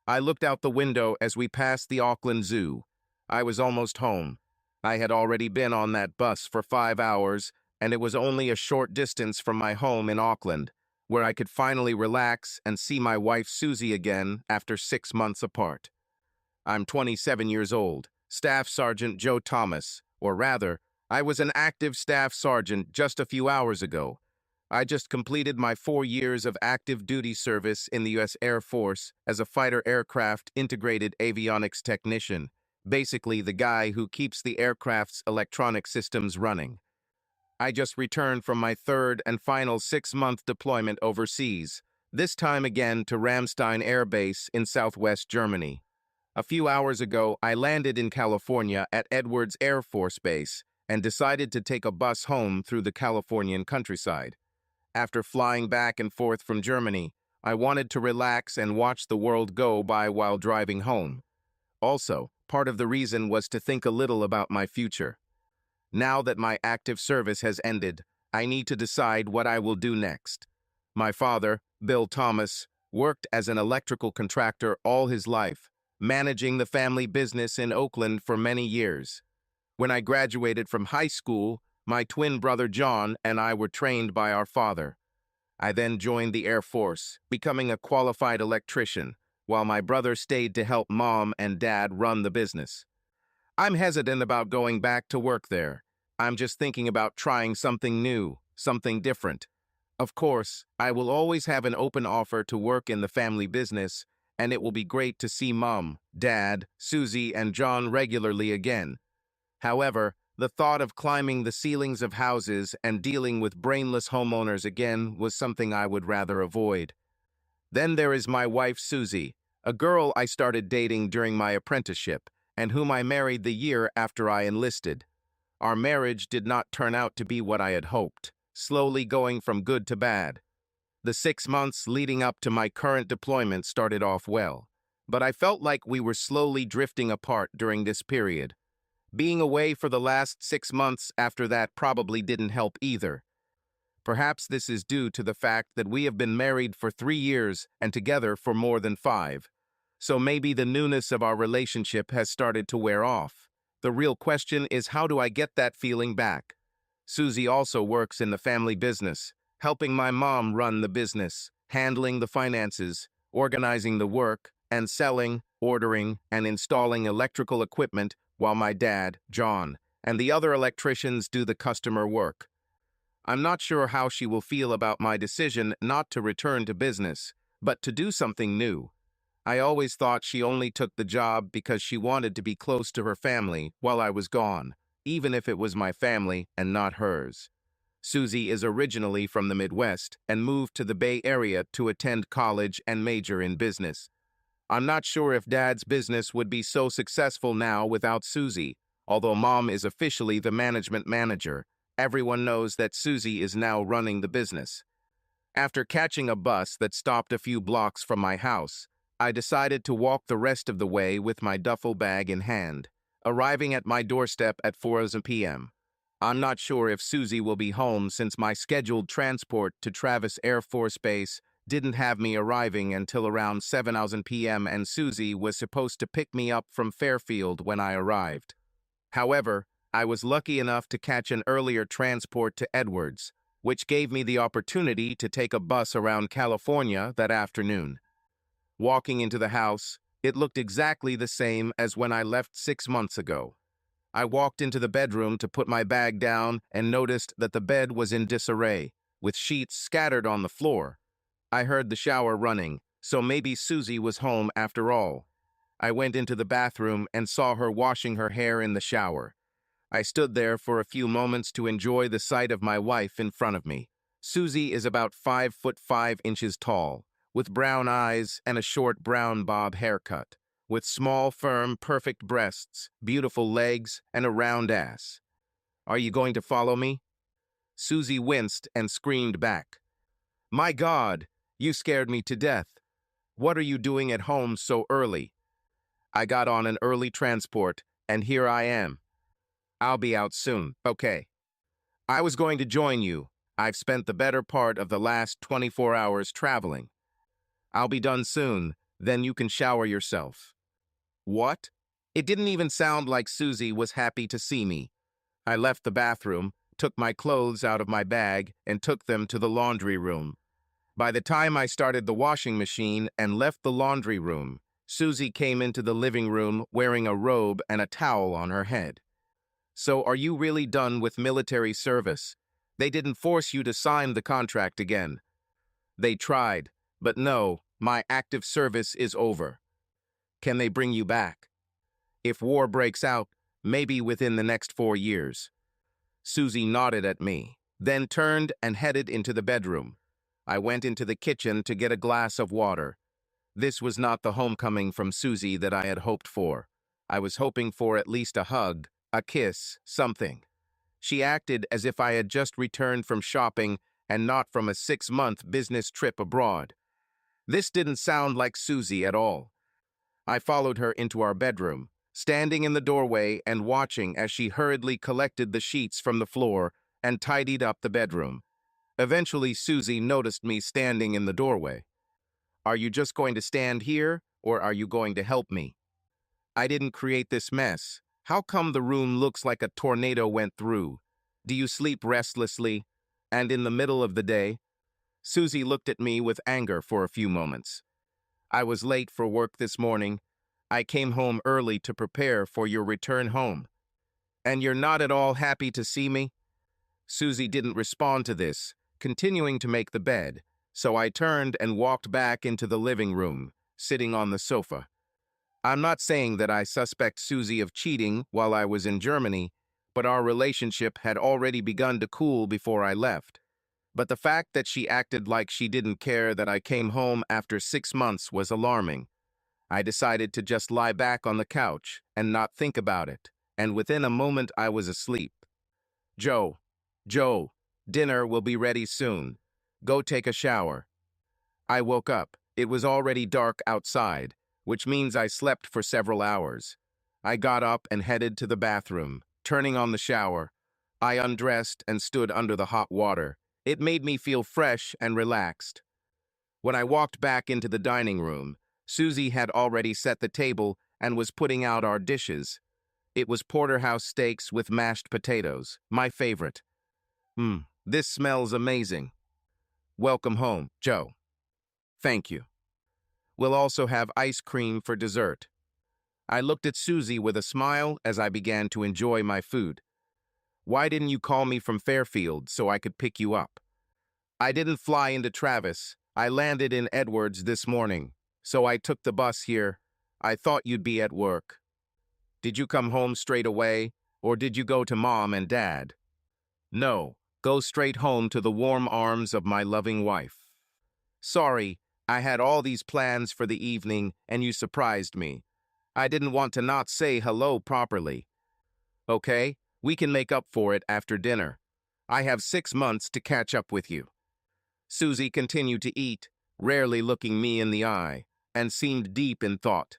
I looked out the window as we passed the Auckland Zoo. I was almost home. I had already been on that bus for 5 hours, and it was only a short distance from my home in Auckland, where I could finally relax and see my wife Susie again after 6 months apart. I'm 27 years old, Staff Sergeant Joe Thomas, or rather, I was an active Staff Sergeant just a few hours ago. I just completed my 4 years of active duty service in the U.S. Air Force as a fighter aircraft integrated avionics technician, basically the guy who keeps the aircraft's electronic systems running. I just returned from my third and final 6-month deployment overseas, this time again to Ramstein Air Base in southwest Germany. A few hours ago, I landed in California at Edwards Air Force Base and decided to take a bus home through the Californian countryside. After flying back and forth from Germany, I wanted to relax and watch the world go by while driving home. Also, part of the reason was to think a little about my future. Now that my active service has ended, I need to decide what I will do next. My father, Bill Thomas, worked as an electrical contractor all his life, managing the family business in Oakland for many years. When I graduated from high school, my twin brother John and I were trained by our father. I then joined the Air Force, becoming a qualified electrician, while my brother stayed to help Mom and Dad run the business. I'm hesitant about going back to work there. I'm just thinking about trying something new, something different. Of course, I will always have an open offer to work in the family business, and it will be great to see Mom, Dad, Susie, and John regularly again. However, the thought of climbing the ceilings of houses and dealing with brainless homeowners again was something I would rather avoid. Then there is my wife Susie, a girl I started dating during my apprenticeship, and whom I married the year after I enlisted. Our marriage did not turn out to be what I had hoped, slowly going from good to bad. The 6 months leading up to my current deployment started off well, but I felt like we were slowly drifting apart during this period. Being away for the last 6 months after that probably didn't help either. Perhaps this is due to the fact that we have been married for 3 years and together for more than 5. So maybe the newness of our relationship has started to wear off. The real question is, how do I get that feeling back? Susie also works in the family business, helping my mom run the business, handling the finances, organizing the work, and selling, ordering, and installing electrical equipment, while my dad, John, and the other electricians do the customer work. I'm not sure how she will feel about my decision not to return to business, but to do something new. I always thought she only took the job because she wanted to be close to her family while I was gone, even if it was my family and not hers. Susie is originally from the Midwest and moved to the Bay Area to attend college and major in business. I'm not sure if Dad's business would be so successful now without Susie. Although Mom is officially the management manager, everyone knows that Susie is now running the business. After catching a bus that stopped a few blocks from my house, I decided to walk the rest of the way with my duffel bag in hand, arriving at my doorstep at 4 p.m. I'm not sure if Susie will be home since my scheduled transport to Travis Air Force Base didn't have me arriving until around 7 p.m. and Susie was supposed to pick me up from Fairfield when I arrived. However, I was lucky enough to catch an earlier transport to Edwards, which gave me the opportunity to take a bus around California that afternoon. Walking into the house, it looked exactly the same as when I left 6 months ago. I walked into the bedroom to put my bag down and noticed that the bed was in disarray, with sheets scattered on the floor. I heard the shower running, so maybe Susie was home after all. I went into the bathroom and saw her washing her hair in the shower. I stood there for a few moments to enjoy the sight of my wife in front of me. Susie is about 5'5" tall, with brown eyes and a short brown bob haircut, with small, firm, perfect breasts, beautiful legs, and a round ass. "Are you going to follow me?" Susie winced and screamed back. "My God, you scared me to death. What are you doing at home so early?" "I got on an early transport, and here I am. I'll be out soon, okay?" "I was going to join you. I've spent the better part of the last 24 hours traveling. I'll be done soon, Then you can shower yourself." What? It didn't even sound like Susie was happy to see me. I left the bathroom, took my clothes out of my bag, and took them to the laundry room. By the time I started the washing machine and left the laundry room, Susie came into the living room wearing a robe and a towel on her head. "So are you really done with military service? They didn't force you to sign the contract again." "They tried, but no, my active service is over." "Can they bring you back?" "If war breaks out, maybe within the next 4 years." Susie nodded at me, then turned and headed into the bedroom. I went into the kitchen to get a glass of water. This was not the homecoming from Susie that I had hoped for. I was hoping for at least a hug, a kiss, something. She acted as if I had just returned from shopping and not from a 6-month business trip abroad. This didn't sound like Susie at all. I followed her into our bedroom, standing in the doorway and watching as she hurriedly collected the sheets from the floor and tidied up the bedroom. Eventually, Susie noticed me standing in the doorway. "Are you just going to stand here, or are you going to help me?" "I didn't create this mess. How come the room looks like a tornado went through? Do you sleep restlessly? And in the middle of the day?" Susie looked at me with anger for a few moments. "I was late for work this morning. I came home early to prepare for your return home. And you're not at all happy to see me?" Susie didn't respond to this, continuing to make the bed, so I turned and walked back into the living room, sitting on the sofa. I'm not saying that I suspect Susie of cheating while I was in Germany, but our relationship had already begun to cool before I left. But the fact that she acted like she didn't care that I came home after 6 months was alarming. I decided to just lie back on the couch and not think about it, and within a moment I was asleep. Joe, dinner will be ready soon. Go take a shower." I woke up. It was already dark outside, which means I slept for several hours. I got up and headed to the bathroom, turning on the shower. I undressed and stood under the hot water. It made me feel fresh and relaxed. When I walked back into the dining room, Susie had already set the table and was putting out our dishes. It was porterhouse steaks with mashed potatoes, my favorite. This smells amazing. Welcome home, Joe." "Thank you. We'll also have ice cream for dessert." I looked at Susie with a smile as I began to enjoy my food. "Why didn't you call me from Fairfield so I could pick you up?" "I didn't fly into Travis. I landed in Edwards this morning, so I took the bus here. I thought you'd be at work." "Did you come home straight away, or did you go to Mom and Dad?" "No, go straight home to the warm arms of my loving wife." "Sorry, I had all these plans for the evening and you surprised me. I didn't want to not say hello properly." "Okay, we can make up for it after dinner. I have 6 months to catch up with you." Susie continued to eat, rarely looking me in the eye, and seemed deep in thought.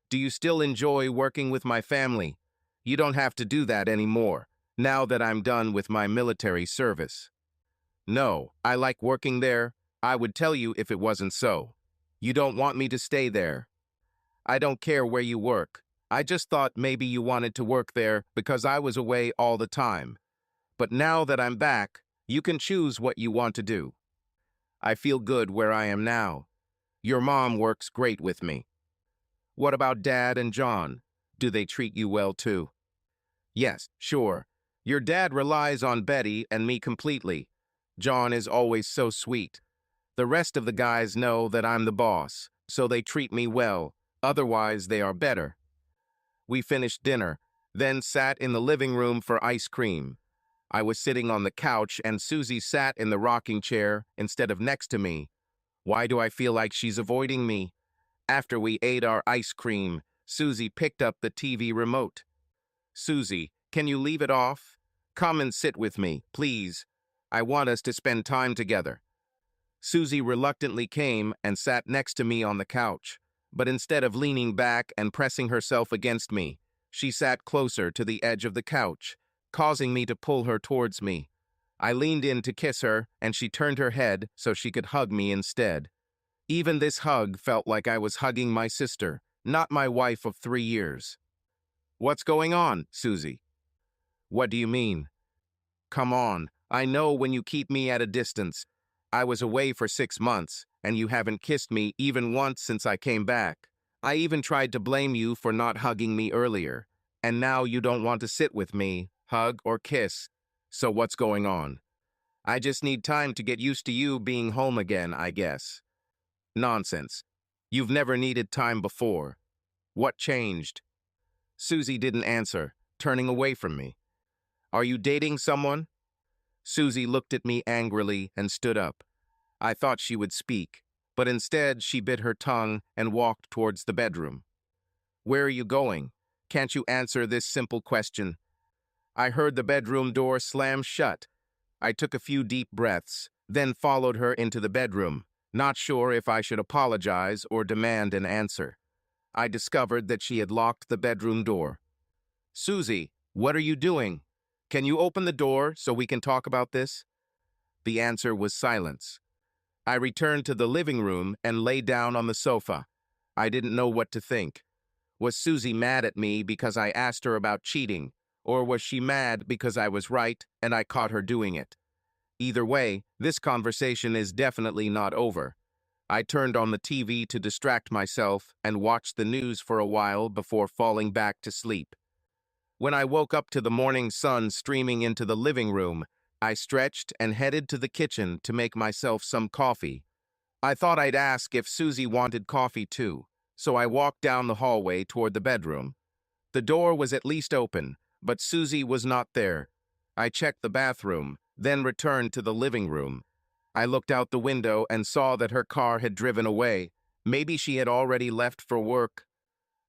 "Do you still enjoy working with my family? You don't have to do that anymore, now that I'm done with my military service." "No, I like working there. I would tell you if it wasn't so. You don't want me to stay there." "I don't care where you work. I just thought maybe you wanted to work there because I was away all the time. But now that I'm back, you can choose what you want to do." "I feel good where I am now. Your mom works great with me." "What about Dad and John? Do they treat you well too?" "Yes, sure. Your dad relies on Betty and me completely. John is always so sweet. The rest of the guys know that I'm the boss, so they treat me well. Otherwise, they are better." We finished dinner, then sat in the living room for ice cream. I was sitting on the couch and Susie sat in the rocking chair instead of next to me. Why do I feel like she's avoiding me? After we ate our ice cream, Susie picked up the TV remote. "Susie, can you leave it off? Come and sit with me, please. I want us to spend time together." Susie reluctantly came and sat next to me on the couch, but instead of leaning back and pressing herself against me, she sat closer to the edge of the couch, causing me to pull her towards me. I leaned in to kiss her, and she turned her head so she could hug me instead. Even this hug felt like I was hugging my sister, not my wife of 3 years. What's going on, Susie? What do you mean? Come on, I know when you keep me at a distance. I was away for 6 months, and you haven't kissed me even once since I came back. I even tried to blame you for not hugging me earlier, and now you don't want to sit with me, hug, or kiss. So what's going on? I just need time to get used to you being home again, I guess. Nonsense. You've never needed time before. What changed? Susie didn't answer, turning away from me. Are you dating someone? Susie looked at me angrily and stood up. I thought she would speak, but instead she bit her tongue and walked towards the bedroom. Where are you going? Can't you answer this simple question? I heard the bedroom door slam shut. I took a few deep breaths, then followed her into the bedroom, not sure if I should apologize or demand an answer. I discovered that she had locked the bedroom door. Susie, what are you doing? Can you open the door so we can talk about this? The answer was silence. I returned to the living room and lay down on the sofa. I didn't know what to think. Was Susie mad at me because I asked her about cheating, or was she mad because I was right and I caught her doing it? Either way, this conversation is definitely not over. I turned on the TV to distract myself and watched the news for a while before falling back to sleep. When I woke up to the morning sun streaming into the living room, I stretched and headed to the kitchen to make myself some coffee. I thought I'd ask if Susie wanted coffee too, so I walked down the hallway toward the bedroom. The door was at least open, but Susie was not there. I checked the bathroom, then returned to the living room. I looked out the window and saw that her car had driven away. Maybe she had already left for work.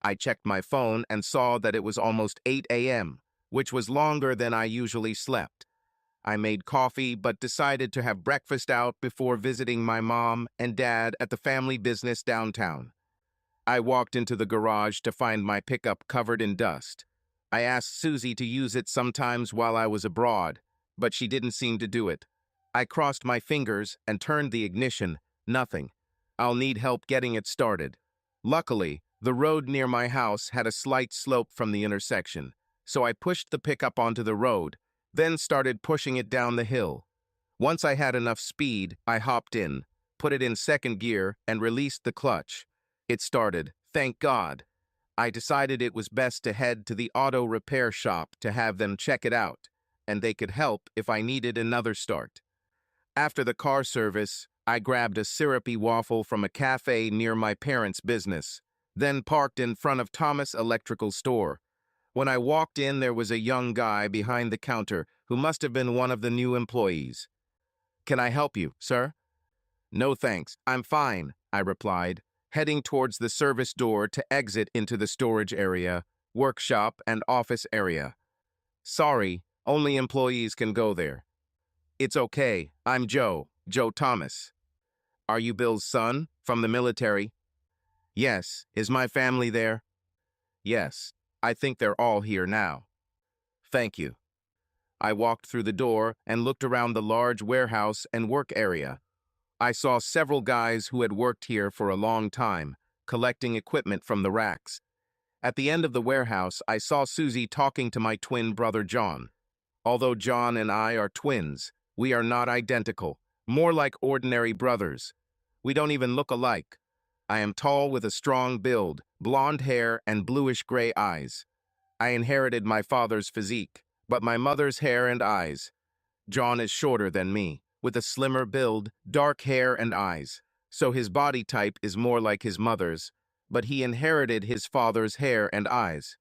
I checked my phone and saw that it was almost 8 a.m., which was longer than I usually slept. I made coffee but decided to have breakfast out before visiting my mom and dad at the family business downtown. I walked into the garage to find my pickup covered in dust. I asked Susie to use it sometimes while I was abroad, but she didn't seem to do it. I crossed my fingers and turned the ignition. Nothing. I'll need help getting it started. Luckily, the road near my house had a slight slope from the intersection, so I pushed the pickup onto the road, then started pushing it down the hill. Once I had enough speed, I hopped in, put it in second gear, and released the clutch. It started, thank God. I decided it was best to head to the auto repair shop to have them check it out, and they could help if I needed another start. After the car service, I grabbed a syrupy waffle from a cafe near my parents' business, then parked in front of Thomas Electrical Store. When I walked in, there was a young guy behind the counter who must have been one of the new employees. Can I help you, sir? No thanks, I'm fine, I replied, heading towards the service door to exit into the storage area, workshop, and office area. Sorry, only employees can go there. It's okay, I'm Joe Thomas. Are you Bill's son, from the military? Yes, is my family there? Yes, I think they're all here now. Thank you. I walked through the door and looked around the large warehouse and work area. I saw several guys who had worked here for a long time, collecting equipment from the racks. At the end of the warehouse, I saw Susie talking to my twin brother John. Although John and I are twins, we are not identical, more like ordinary brothers. We don't even look alike. I am tall with a strong build, blonde hair, and bluish-gray eyes. I inherited my father's physique, but my mother's hair and eyes. John is shorter than me, with a slimmer build, dark hair and eyes, so his body type is more like his mother's, but he inherited his father's hair and eyes.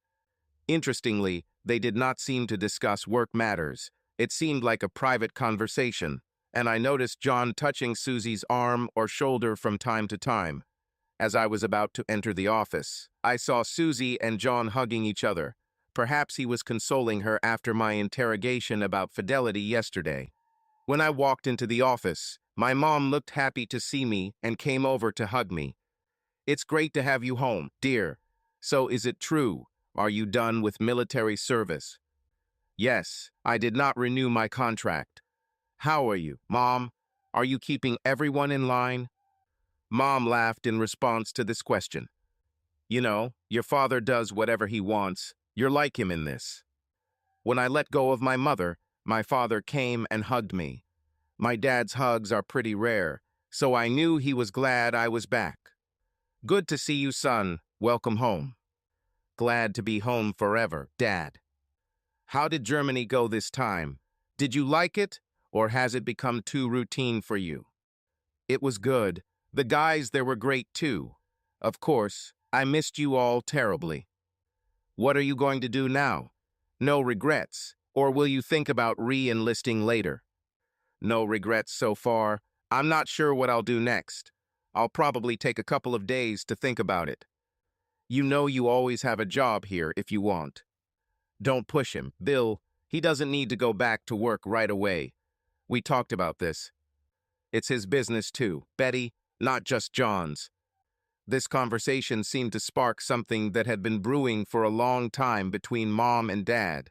Interestingly, they did not seem to discuss work matters. It seemed like a private conversation, and I noticed John touching Susie's arm or shoulder from time to time. As I was about to enter the office, I saw Susie and John hugging each other. Perhaps he was consoling her after my interrogation about fidelity yesterday. When I walked into the office, my mom looked happy to see me and came over to hug me. It's great to have you home, dear. So is it true? Are you done with military service? Yes, I did not renew my contract. How are you, Mom? Are you keeping everyone in line? Mom laughed in response to this question. You know, your father does whatever he wants. You're like him in this. When I let go of my mother, my father came and hugged me. My dad's hugs are pretty rare, so I knew he was glad I was back. Good to see you, son. Welcome home. Glad to be home forever, Dad. How did Germany go this time? Did you like it, or has it become too routine for you? It was good. The guys there were great too. Of course, I missed you all terribly. What are you going to do now? No regrets, or will you think about re-enlisting later? No regrets so far. I'm not sure what I'll do next. I'll probably take a couple of days to think about it. You know you always have a job here if you want. Don't push him, Bill. He doesn't need to go back to work right away. We talked about this. It's his business too, Betty, not just John's. This conversation seemed to spark something that had been brewing for a long time between Mom and Dad.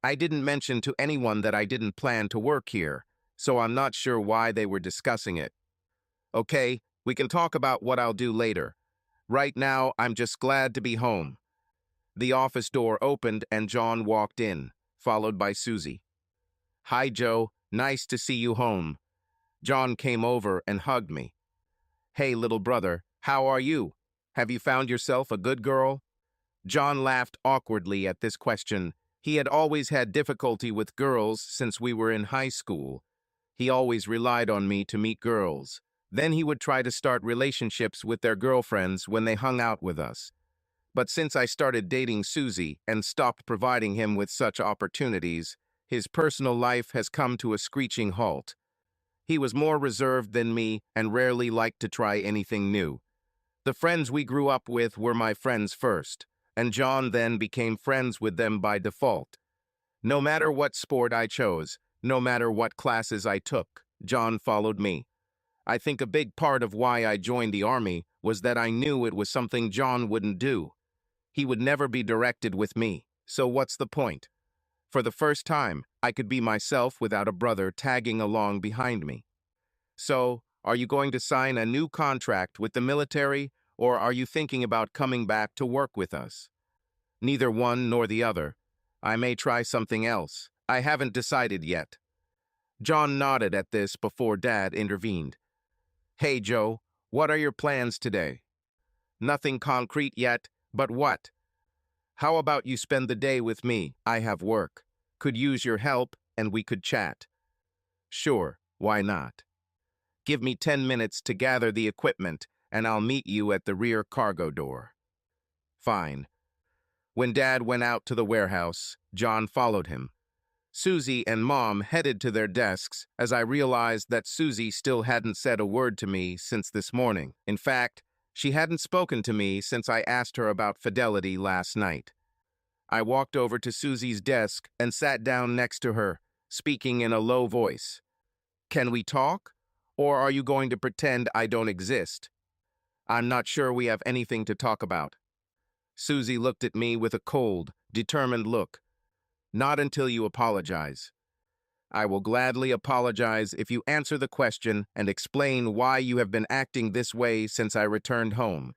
I didn't mention to anyone that I didn't plan to work here, so I'm not sure why they were discussing it. Okay, we can talk about what I'll do later. Right now, I'm just glad to be home. The office door opened and John walked in, followed by Susie. Hi, Joe. Nice to see you home. John came over and hugged me. Hey, little brother, how are you? Have you found yourself a good girl? John laughed awkwardly at this question. He had always had difficulty with girls since we were in high school. He always relied on me to meet girls. Then he would try to start relationships with their girlfriends when they hung out with us. But since I started dating Susie and stopped providing him with such opportunities, his personal life has come to a screeching halt. He was more reserved than me and rarely liked to try anything new. The friends we grew up with were my friends first, and John then became friends with them by default. No matter what sport I chose, no matter what classes I took, John followed me. I think a big part of why I joined the army was that I knew it was something John wouldn't do. He would never be directed with me, so what's the point? For the first time, I could be myself without a brother tagging along behind me. So, are you going to sign a new contract with the military, or are you thinking about coming back to work with us? Neither one nor the other. I may try something else. I haven't decided yet. John nodded at this before Dad intervened. Hey, Joe, what are your plans today? Nothing concrete yet, but what? How about you spend the day with me? I have work. Could use your help, and we could chat. Sure, why not? Give me 10 minutes to gather the equipment, and I'll meet you at the rear cargo door. Fine. When Dad went out to the warehouse, John followed him. Susie and Mom headed to their desks as I realized that Susie still hadn't said a word to me since this morning. In fact, she hadn't spoken to me since I asked her about fidelity last night. I walked over to Susie's desk and sat down next to her, speaking in a low voice. Can we talk? Or are you going to pretend I don't exist? I'm not sure we have anything to talk about. Susie looked at me with a cold, determined look. Not until you apologize. I will gladly apologize if you answer the question and explain why you have been acting this way since I returned home.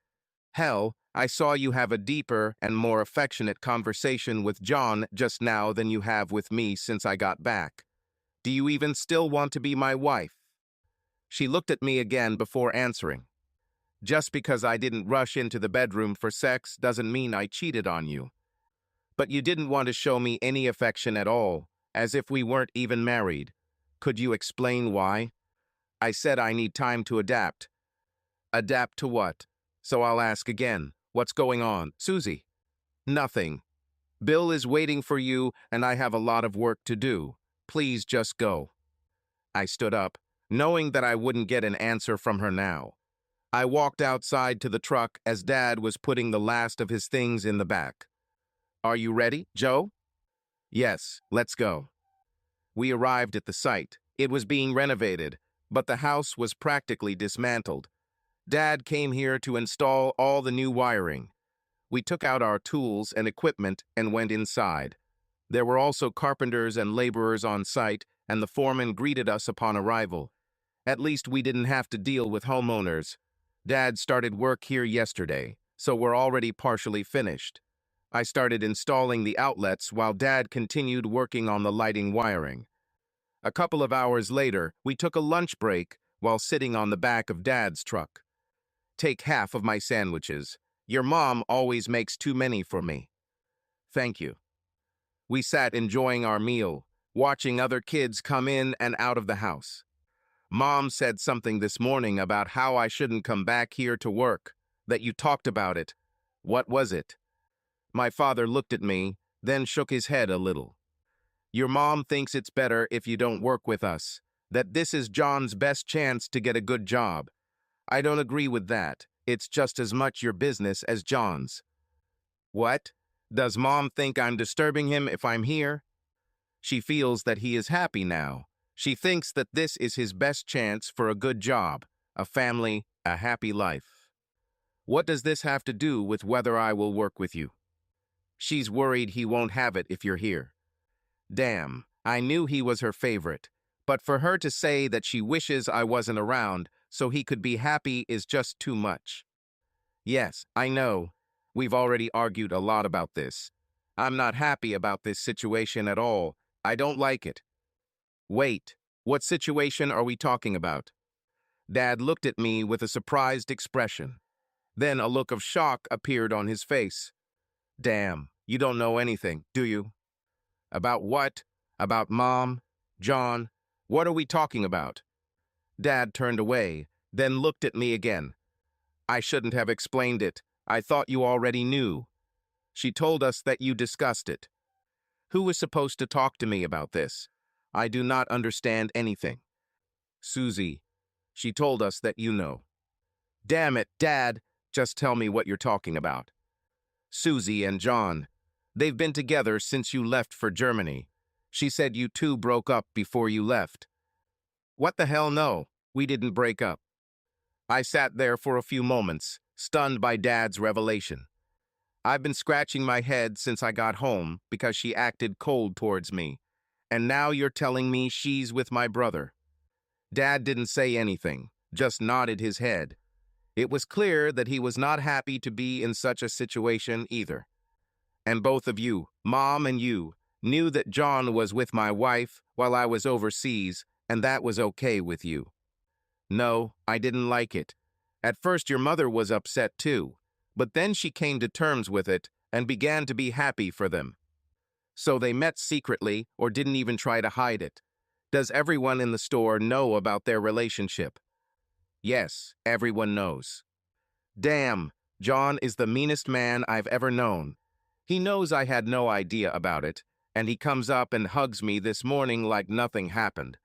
Hell, I saw you have a deeper and more affectionate conversation with John just now than you have with me since I got back. Do you even still want to be my wife? She looked at me again before answering. Just because I didn't rush into the bedroom for sex doesn't mean I cheated on you. But you didn't want to show me any affection at all, as if we weren't even married. Could you explain why? I said I need time to adapt. Adapt to what? So I'll ask again. What's going on, Susie? Nothing. Bill is waiting for you, and I have a lot of work to do. Please just go. I stood up, knowing that I wouldn't get an answer from her now. I walked outside to the truck as Dad was putting the last of his things in the back. Are you ready, Joe? Yes, let's go. We arrived at the site. It was being renovated, but the house was practically dismantled. Dad came here to install all the new wiring. We took out our tools and equipment and went inside. There were also carpenters and laborers on site, and the foreman greeted us upon arrival. At least we didn't have to deal with homeowners. Dad started work here yesterday, so we're already partially finished. I started installing the outlets while Dad continued working on the lighting wiring. A couple of hours later, we took a lunch break while sitting on the back of Dad's truck. Take half of my sandwiches. Your mom always makes too many for me. Thank you. We sat enjoying our meal, watching other kids come in and out of the house. Mom said something this morning about how I shouldn't come back here to work, that you talked about it. What was it? My father looked at me, then shook his head a little. Your mom thinks it's better if you don't work with us, that this is John's best chance to get a good job. I don't agree with that. It's just as much your business as John's. What? Does Mom think I'm disturbing him if I'm here? She feels that he is happy now. She thinks that this is his best chance for a good job, a family, a happy life. What does this have to do with whether I will work with you? She's worried he won't have it if you're here. Damn, I knew he was her favorite, but for her to say that she wishes I wasn't around so he could be happy is just too much. Yes, I know. We've already argued a lot about this. I'm not happy about this situation at all. I don't like it. Wait, what situation are we talking about? Dad looked at me with a surprised expression. Then a look of shock appeared on his face. Damn, you don't know anything, do you? About what? About Mom? John? What are we talking about? Dad turned away, then looked at me again. I shouldn't have explained it. I thought you already knew. She told us that you discussed it. Who was supposed to talk to me about this? I do not understand anything. Susie, she told us that you know. Damn it, Dad, just tell me what you're talking about. Susie and John. They've been together since you left for Germany. She said you two broke up before you left. What the hell, no, we didn't break up. I sat there for a few moments, stunned by Dad's revelation. I've been scratching my head since I got home because she acted cold towards me. And now you're telling me she's with my brother. Dad didn't say anything, just nodded his head. It was clear that he was not happy to be in such a situation either. And both of you, Mom and you, knew that John was with my wife while I was overseas, and that was okay with you. No, I didn't like it. At first your mother was upset too, but then she came to terms with it and began to be happy for them. So they met secretly or didn't even try to hide it. Does everyone in the store know about their relationship? Yes, everyone knows. Damn, John is the meanest man I've ever known. He knows I had no idea about it, and he comes up and hugs me this morning like nothing happened.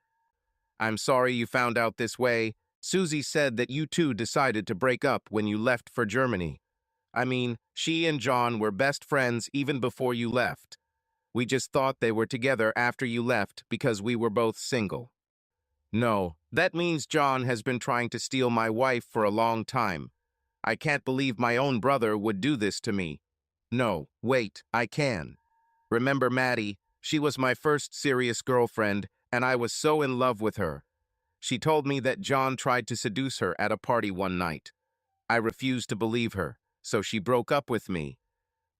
I'm sorry you found out this way. Susie said that you two decided to break up when you left for Germany. I mean, she and John were best friends even before you left. We just thought they were together after you left because we were both single. No, that means John has been trying to steal my wife for a long time. I can't believe my own brother would do this to me. No, wait, I can. Remember Maddie? She was my first serious girlfriend, and I was so in love with her. She told me that John tried to seduce her at a party one night. I refused to believe her, so she broke up with me.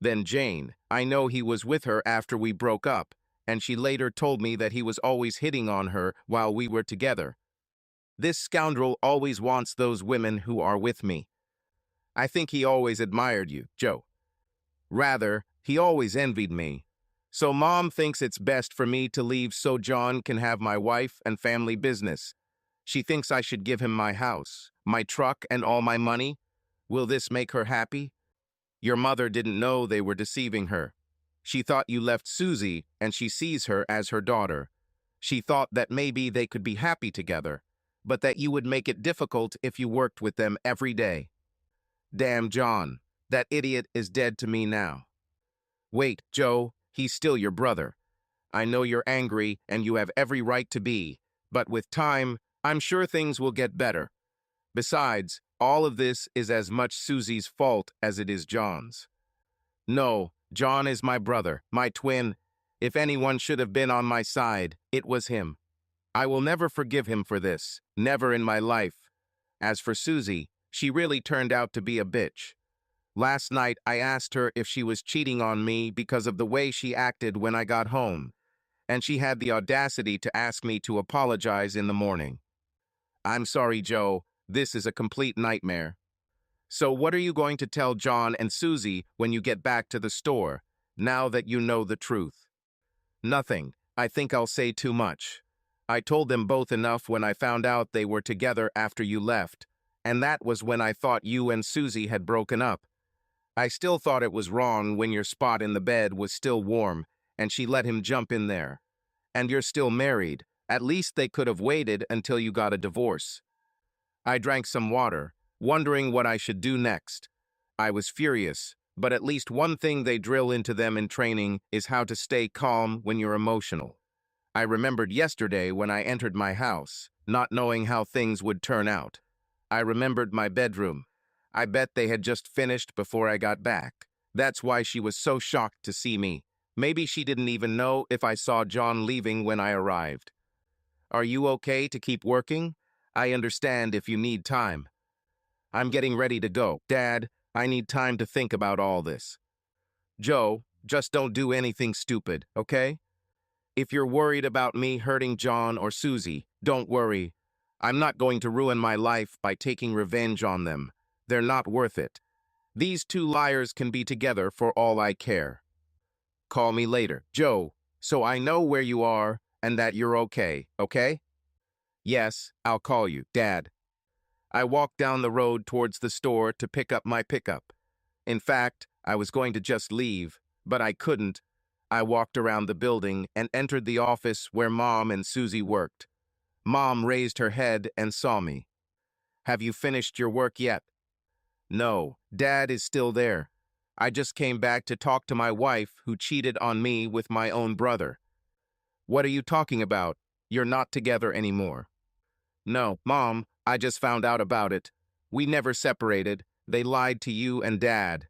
Then Jane, I know he was with her after we broke up, and she later told me that he was always hitting on her while we were together. This scoundrel always wants those women who are with me. I think he always admired you, Joe. Rather, he always envied me. So Mom thinks it's best for me to leave so John can have my wife and family business. She thinks I should give him my house, my truck, and all my money. Will this make her happy? Your mother didn't know they were deceiving her. She thought you left Susie, and she sees her as her daughter. She thought that maybe they could be happy together, but that you would make it difficult if you worked with them every day. Damn John, that idiot is dead to me now. Wait, Joe, he's still your brother. I know you're angry, and you have every right to be, but with time, I'm sure things will get better. Besides, all of this is as much Susie's fault as it is John's. No, John is my brother, my twin. If anyone should have been on my side, it was him. I will never forgive him for this, never in my life. As for Susie, She really turned out to be a bitch. Last night, I asked her if she was cheating on me because of the way she acted when I got home, and she had the audacity to ask me to apologize in the morning. I'm sorry, Joe. This is a complete nightmare. So what are you going to tell John and Susie when you get back to the store, now that you know the truth? Nothing. I think I'll say too much. I told them both enough when I found out they were together after you left, and that was when I thought you and Susie had broken up. I still thought it was wrong when your spot in the bed was still warm, and she let him jump in there. And you're still married. At least they could have waited until you got a divorce. I drank some water, wondering what I should do next. I was furious, but at least one thing they drill into them in training is how to stay calm when you're emotional. I remembered yesterday when I entered my house, not knowing how things would turn out. I remembered my bedroom. I bet they had just finished before I got back. That's why she was so shocked to see me. Maybe she didn't even know if I saw John leaving when I arrived. Are you okay to keep working? I understand if you need time. I'm getting ready to go. Dad, I need time to think about all this. Joe, just don't do anything stupid, okay? If you're worried about me hurting John or Susie, don't worry. I'm not going to ruin my life by taking revenge on them. They're not worth it. These two liars can be together for all I care. Call me later, Joe, so I know where you are and that you're okay, okay? Yes, I'll call you, Dad. I walked down the road towards the store to pick up my pickup. In fact, I was going to just leave, but I couldn't. I walked around the building and entered the office where Mom and Susie worked. Mom raised her head and saw me. Have you finished your work yet? No, Dad is still there. I just came back to talk to my wife who cheated on me with my own brother. What are you talking about? You're not together anymore. No, Mom, I just found out about it. We never separated. They lied to you and Dad.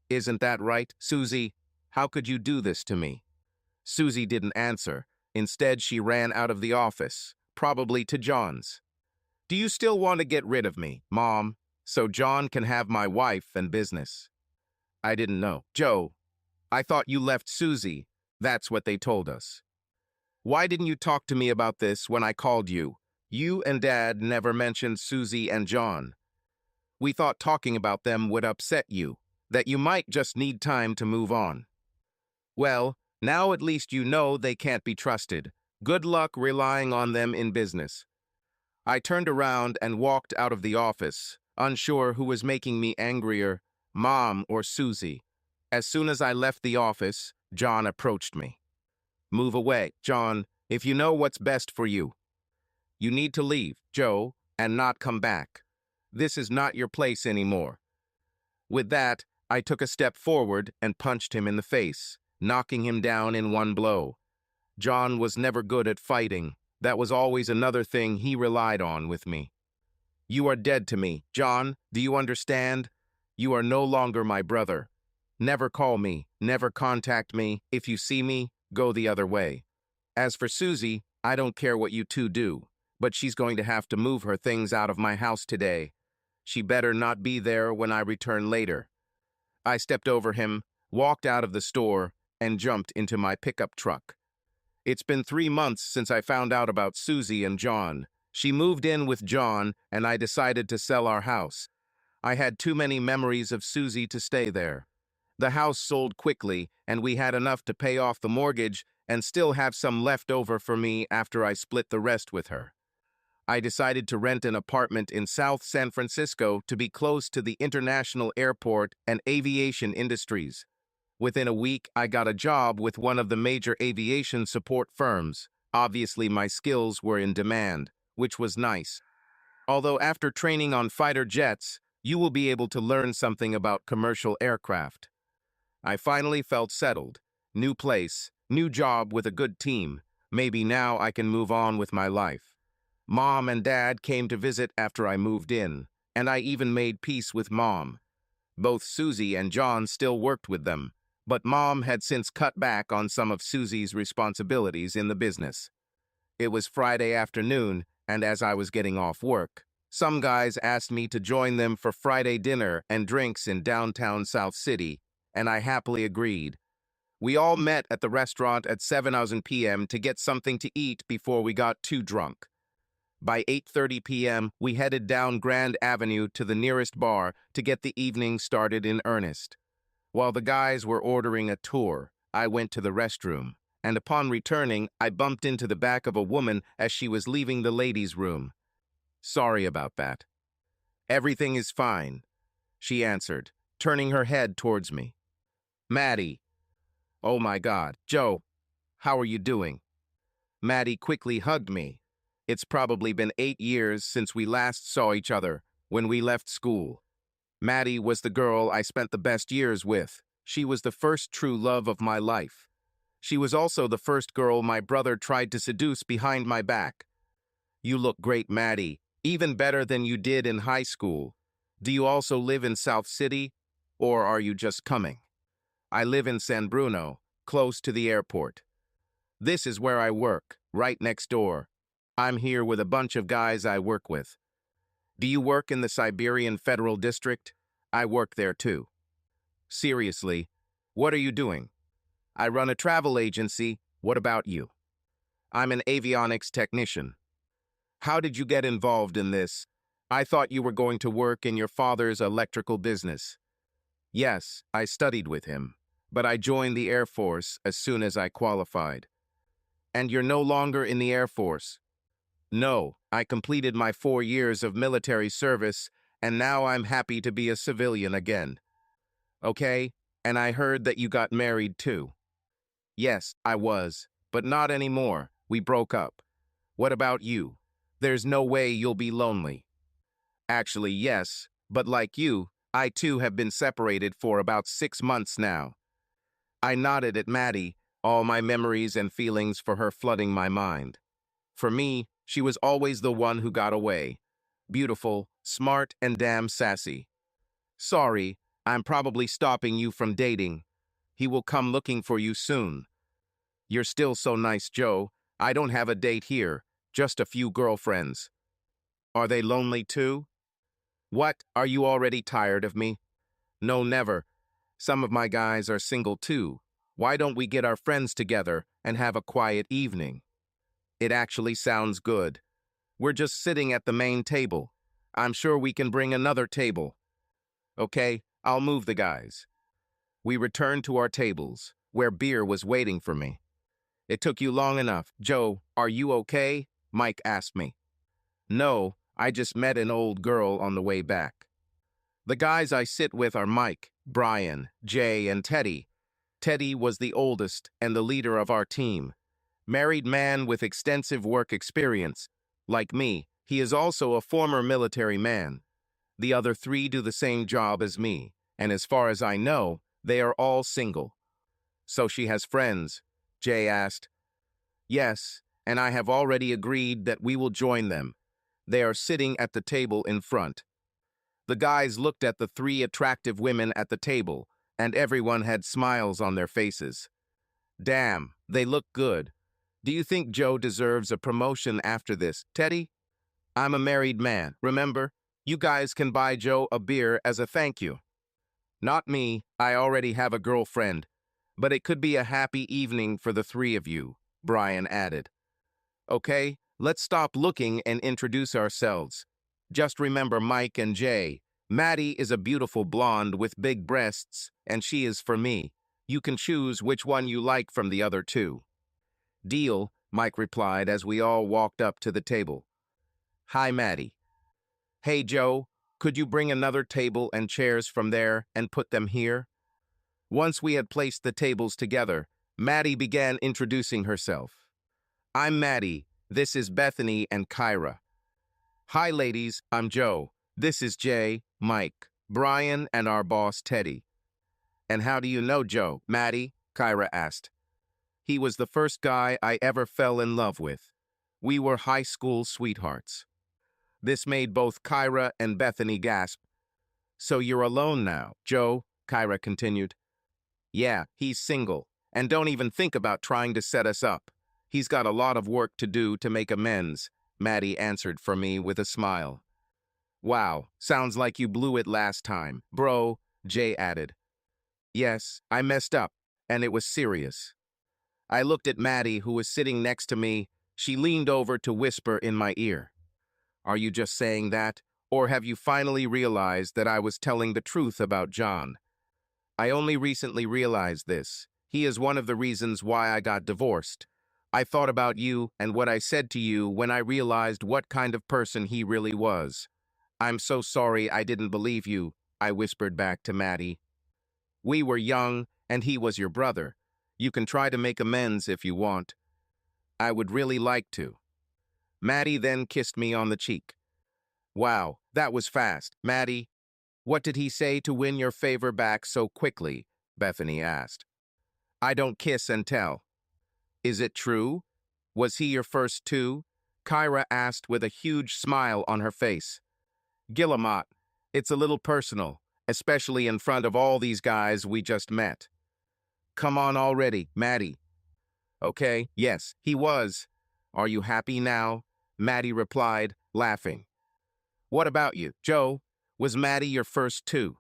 Isn't that right, Susie? How could you do this to me? Susie didn't answer. Instead, she ran out of the office, probably to John's. Do you still want to get rid of me, Mom, so John can have my wife and business? I didn't know. Joe, I thought you left Susie. That's what they told us. Why didn't you talk to me about this when I called you? You and Dad never mentioned Susie and John. We thought talking about them would upset you, that you might just need time to move on. Well, now at least you know they can't be trusted. Good luck relying on them in business. I turned around and walked out of the office, unsure who was making me angrier, Mom or Susie. As soon as I left the office, John approached me. Move away, John, if you know what's best for you. You need to leave, Joe, and not come back. This is not your place anymore. With that, I took a step forward and punched him in the face, knocking him down in one blow. John was never good at fighting. That was always another thing he relied on with me. You are dead to me, John. Do you understand? You are no longer my brother. Never call me, never contact me. If you see me, go the other way. As for Susie, I don't care what you two do, but she's going to have to move her things out of my house today. She better not be there when I return later. I stepped over him, walked out of the store, and jumped into my pickup truck. It's been 3 months since I found out about Susie and John. She moved in with John, and I decided to sell our house. I had too many memories of Susie to stay there. The house sold quickly, and we had enough to pay off the mortgage and still have some left over for me after I split the rest with her. I decided to rent an apartment in South San Francisco to be close to the international airport and aviation industries. Within a week, I got a job with one of the major aviation support firms. Obviously, my skills were in demand, which was nice. Although after training on fighter jets, you will be able to learn something about commercial aircraft. I finally felt settled. New place, new job with a good team. Maybe now I can move on with my life. Mom and Dad came to visit after I moved in, and I even made peace with Mom. Both Susie and John still worked with them, but Mom had since cut back on some of Susie's responsibilities in the business. It was Friday afternoon, and as I was getting off work, Some guys asked me to join them for Friday dinner and drinks in downtown South City, and I happily agreed. We all met at the restaurant at 7:00 p.m. to get something to eat before we got too drunk. By 8:30 p.m., we headed down Grand Avenue to the nearest bar to get the evening started in earnest. While the guys were ordering a tour, I went to the restroom, and upon returning, I bumped into the back of a woman as she was leaving the ladies' room. Sorry about that. Everything is fine, she answered, turning her head towards me. Maddie. Oh my God, Joe, how are you doing? Maddie quickly hugged me. It's probably been 8 years since we last saw each other, when we left school. Maddie was the girl I spent the best years with. She was the first true love of my life. She was also the first girl my brother tried to seduce behind my back. You look great, Maddie, even better than you did in high school. Do you also live in South City, or are you just coming? I live in San Bruno, close to the airport. This is where I work, right next door. I'm here with a bunch of guys I work with. Do you work in the Siberian Federal District? I work there too. Seriously, what are you doing? I run a travel agency. What about you? I'm an avionics technician. How did you get involved in this? I thought you were going to work in your father's electrical business. Yes, I studied with him, but I joined the Air Force as soon as I qualified. And you're no longer in the Air Force? No, I completed my 4 years of military service, and now I'm happy to be a civilian again. Okay, and I heard that you got married too. Yes, I was, but not anymore. We broke up. What about you? There's no way you'll be lonely. Actually, yes, but like you, I too have been separated for about 6 months now. I nodded at Maddie, all my memories and feelings for her flooding my mind. For me, she was always the one who got away. Beautiful, smart, and damn sassy. Sorry, I'm probably stopping you from dating. He will come looking for you soon. You're still so nice, Joe. I don't have a date here, just a few girlfriends. Are they lonely too? What, are you already tired of me? No, never. Some of my guys are single too. Why don't we get our friends together and have a quiet evening? It actually sounds good. We're just sitting at the main table. I'm sure we can bring another table. Okay, I'll move the guys. We returned to our tables, where beer was waiting for me. It took you long enough. Joe, are you okay? Mike asked me. No, I just met an old girl on the way back. The guys I sit with are Mike, Brian, Jay, and Teddy. Teddy was the oldest and the leader of our team. Married man with extensive work experience. Like me, he is also a former military man. The other 3 do the same job as me, and as far as I know, they are all single. So she has friends? Jay asked. Yes, and I have already agreed that we will join them. They are sitting at the table in front. The guys looked at the 3 attractive women at the table, and everyone had smiles on their faces. Damn, they look good. Do you think Joe deserves a promotion after this, Teddy? I'm a married man, remember? You guys can buy Joe a beer as a thank you. Not me, I already have a girlfriend. But it could be a happy evening for the 3 of you, Brian added. Okay, let's stop looking and introduce ourselves. Just remember Mike and Jay. Maddie is a beautiful blonde with big breasts, and she is for me. You can choose which one you like from the other 2. Deal, Mike replied as we all walked up to the table. Hi, Maddie. Hey, Joe, could you bring another table and chairs from there and put them here? Once we had placed the tables together, Maddie began introducing herself. I'm Maddie. This is Bethany and Kyra. Hi, ladies. I'm Joe. This is Jay, Mike, Brian, and our boss, Teddy. And how do you know Joe, Maddie? Kyra asked. He was the first guy I ever fell in love with. We were high school sweethearts. This made both Kyra and Bethany gasp. So you're alone now, Joe, Kyra continued. Yeah, he's single, and don't even think about trying to set us up. He's got a lot of work to do to make amends, Maddie answered for me with a smile. Wow, sounds like you blew it last time, bro, Jay added. Yes, I messed up, and it was serious. I looked at Maddie, who was sitting next to me. She leaned over to whisper in my ear. Are you just saying that, or have you finally realized that I was telling the truth about John? I only recently realized this. He is one of the reasons why I got divorced. I thought about you and what I said to you when I realized what kind of person he really was. I'm so sorry I didn't believe you, I whispered back to Maddie. We were young, and he was your brother. You can try to make amends if you want. I would really like to. Maddie then kissed me on the cheek. Wow, that was fast. Maddie, what did he say to win your favor back so quickly? Bethany asked. I don't kiss and tell. Is it true? Was he your first too? Kyra asked with a huge smile on her face. Guillemot, it's a little personal, especially in front of all these guys we just met. Come on already, Maddie. Okay, yes, he was. Are you happy now? Maddie replied, laughing. What about you, Joe? Was Maddie your first too?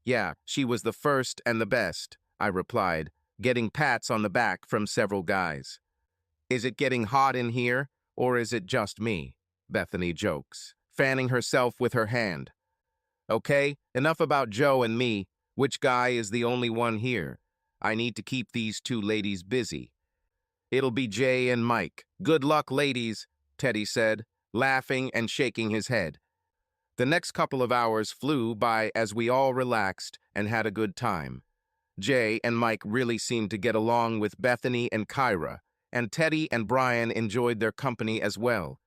Yeah, she was the first and the best, I replied, getting pats on the back from several guys. Is it getting hot in here, or is it just me? Bethany jokes, fanning herself with her hand. Okay, enough about Joe and me. Which guy is the only one here? I need to keep these two ladies busy. It'll be Jay and Mike. Good luck, ladies, Teddy said, laughing and shaking his head. The next couple of hours flew by as we all relaxed and had a good time. Jay and Mike really seemed to get along with Bethany and Kyra, and Teddy and Brian enjoyed their company as well.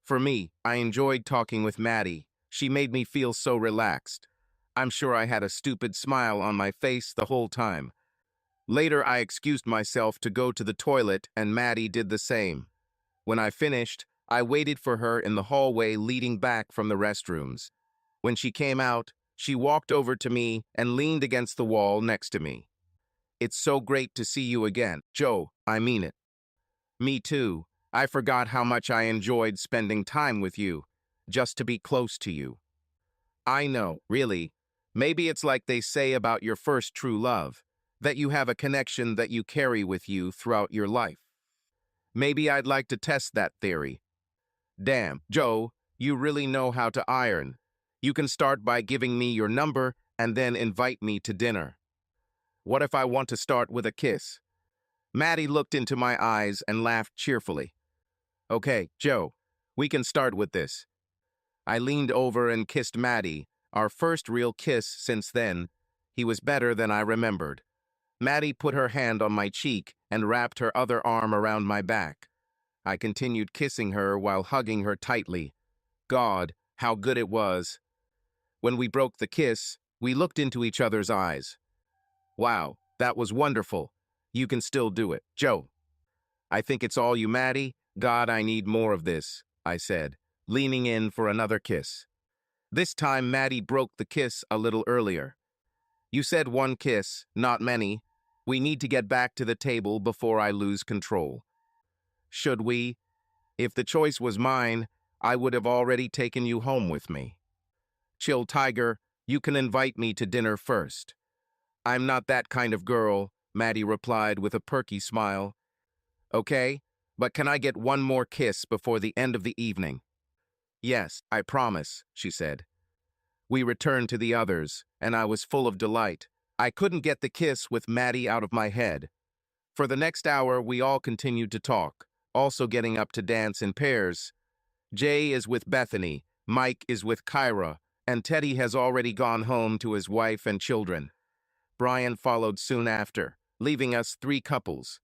For me, I enjoyed talking with Maddie. She made me feel so relaxed. I'm sure I had a stupid smile on my face the whole time. Later, I excused myself to go to the toilet, and Maddie did the same. When I finished, I waited for her in the hallway leading back from the restrooms. When she came out, she walked over to me and leaned against the wall next to me. It's so great to see you again, Joe, I mean it. Me too. I forgot how much I enjoyed spending time with you, just to be close to you. I know, really. Maybe it's like they say about your first true love, that you have a connection that you carry with you throughout your life. Maybe I'd like to test that theory. Damn, Joe, you really know how to iron. You can start by giving me your number and then invite me to dinner. What if I want to start with a kiss? Maddie looked into my eyes and laughed cheerfully. Okay, Joe, we can start with this. I leaned over and kissed Maddie, our first real kiss since then. He was better than I remembered. Maddie put her hand on my cheek and wrapped her other arm around my back. I continued kissing her while hugging her tightly. God, how good it was. When we broke the kiss, we looked into each other's eyes. Wow, that was wonderful. You can still do it, Joe. I think it's all you, Maddie. God, I need more of this, I said, leaning in for another kiss. This time, Maddie broke the kiss a little earlier. You said one kiss, not many. We need to get back to the table before I lose control. Should we? If the choice was mine, I would have already taken you home with me. Chill, Tiger, you can invite me to dinner first. I'm not that kind of girl, Maddie replied with a perky smile. Okay, but can I get one more kiss before the end of the evening? Yes, I promise, she said. We returned to the others, and I was full of delight. I couldn't get the kiss with Maddie out of my head. For the next hour, we all continued to talk, also getting up to dance in pairs. Jay is with Bethany, Mike is with Kyra, and Teddy has already gone home to his wife and children. Brian followed soon after, leaving us 3 couples.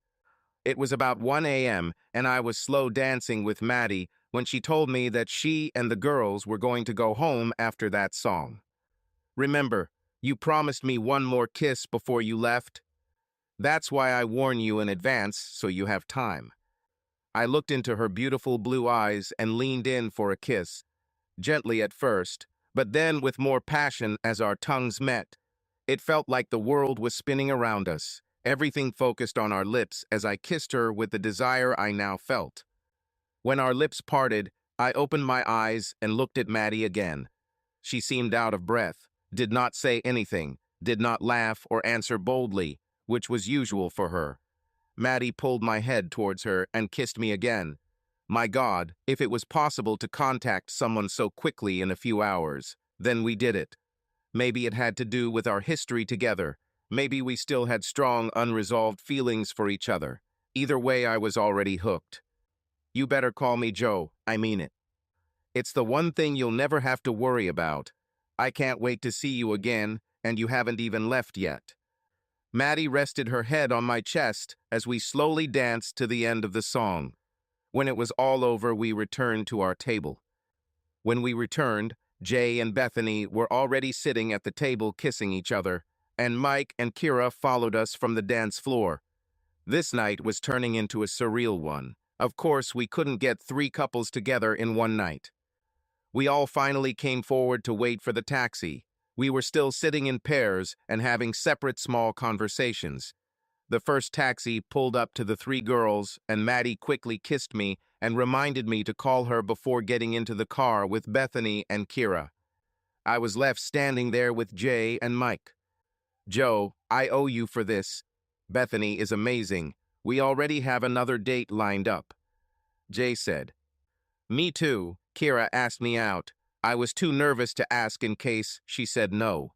It was about 1 a.m., and I was slow dancing with Maddie when she told me that she and the girls were going to go home after that song. Remember, you promised me one more kiss before you left? That's why I warn you in advance, so you have time. I looked into her beautiful blue eyes and leaned in for a kiss, gently at first, but then with more passion as our tongues met. It felt like the world was spinning around us, everything focused on our lips as I kissed her with the desire I now felt. When our lips parted, I opened my eyes and looked at Maddie again. She seemed out of breath, did not say anything, did not laugh or answer boldly, which was usual for her. Maddie pulled my head towards her and kissed me again. My God, if it was possible to contact someone so quickly in a few hours, then we did it. Maybe it had to do with our history together. Maybe we still had strong, unresolved feelings for each other. Either way, I was already hooked. You better call me Joe, I mean it. It's the one thing you'll never have to worry about. I can't wait to see you again, and you haven't even left yet. Maddie rested her head on my chest as we slowly danced to the end of the song. When it was all over, we returned to our table. When we returned, Jay and Bethany were already sitting at the table kissing each other, and Mike and Kira followed us from the dance floor. This night was turning into a surreal one. Of course, we couldn't get 3 couples together in one night. We all finally came forward to wait for the taxi. We were still sitting in pairs and having separate small conversations. The first taxi pulled up to the 3 girls, and Maddie quickly kissed me and reminded me to call her before getting into the car with Bethany and Kira. I was left standing there with Jay and Mike. Joe, I owe you for this. Bethany is amazing. We already have another date lined up. Jay said. Me too. Kira asked me out. I was too nervous to ask in case she said no.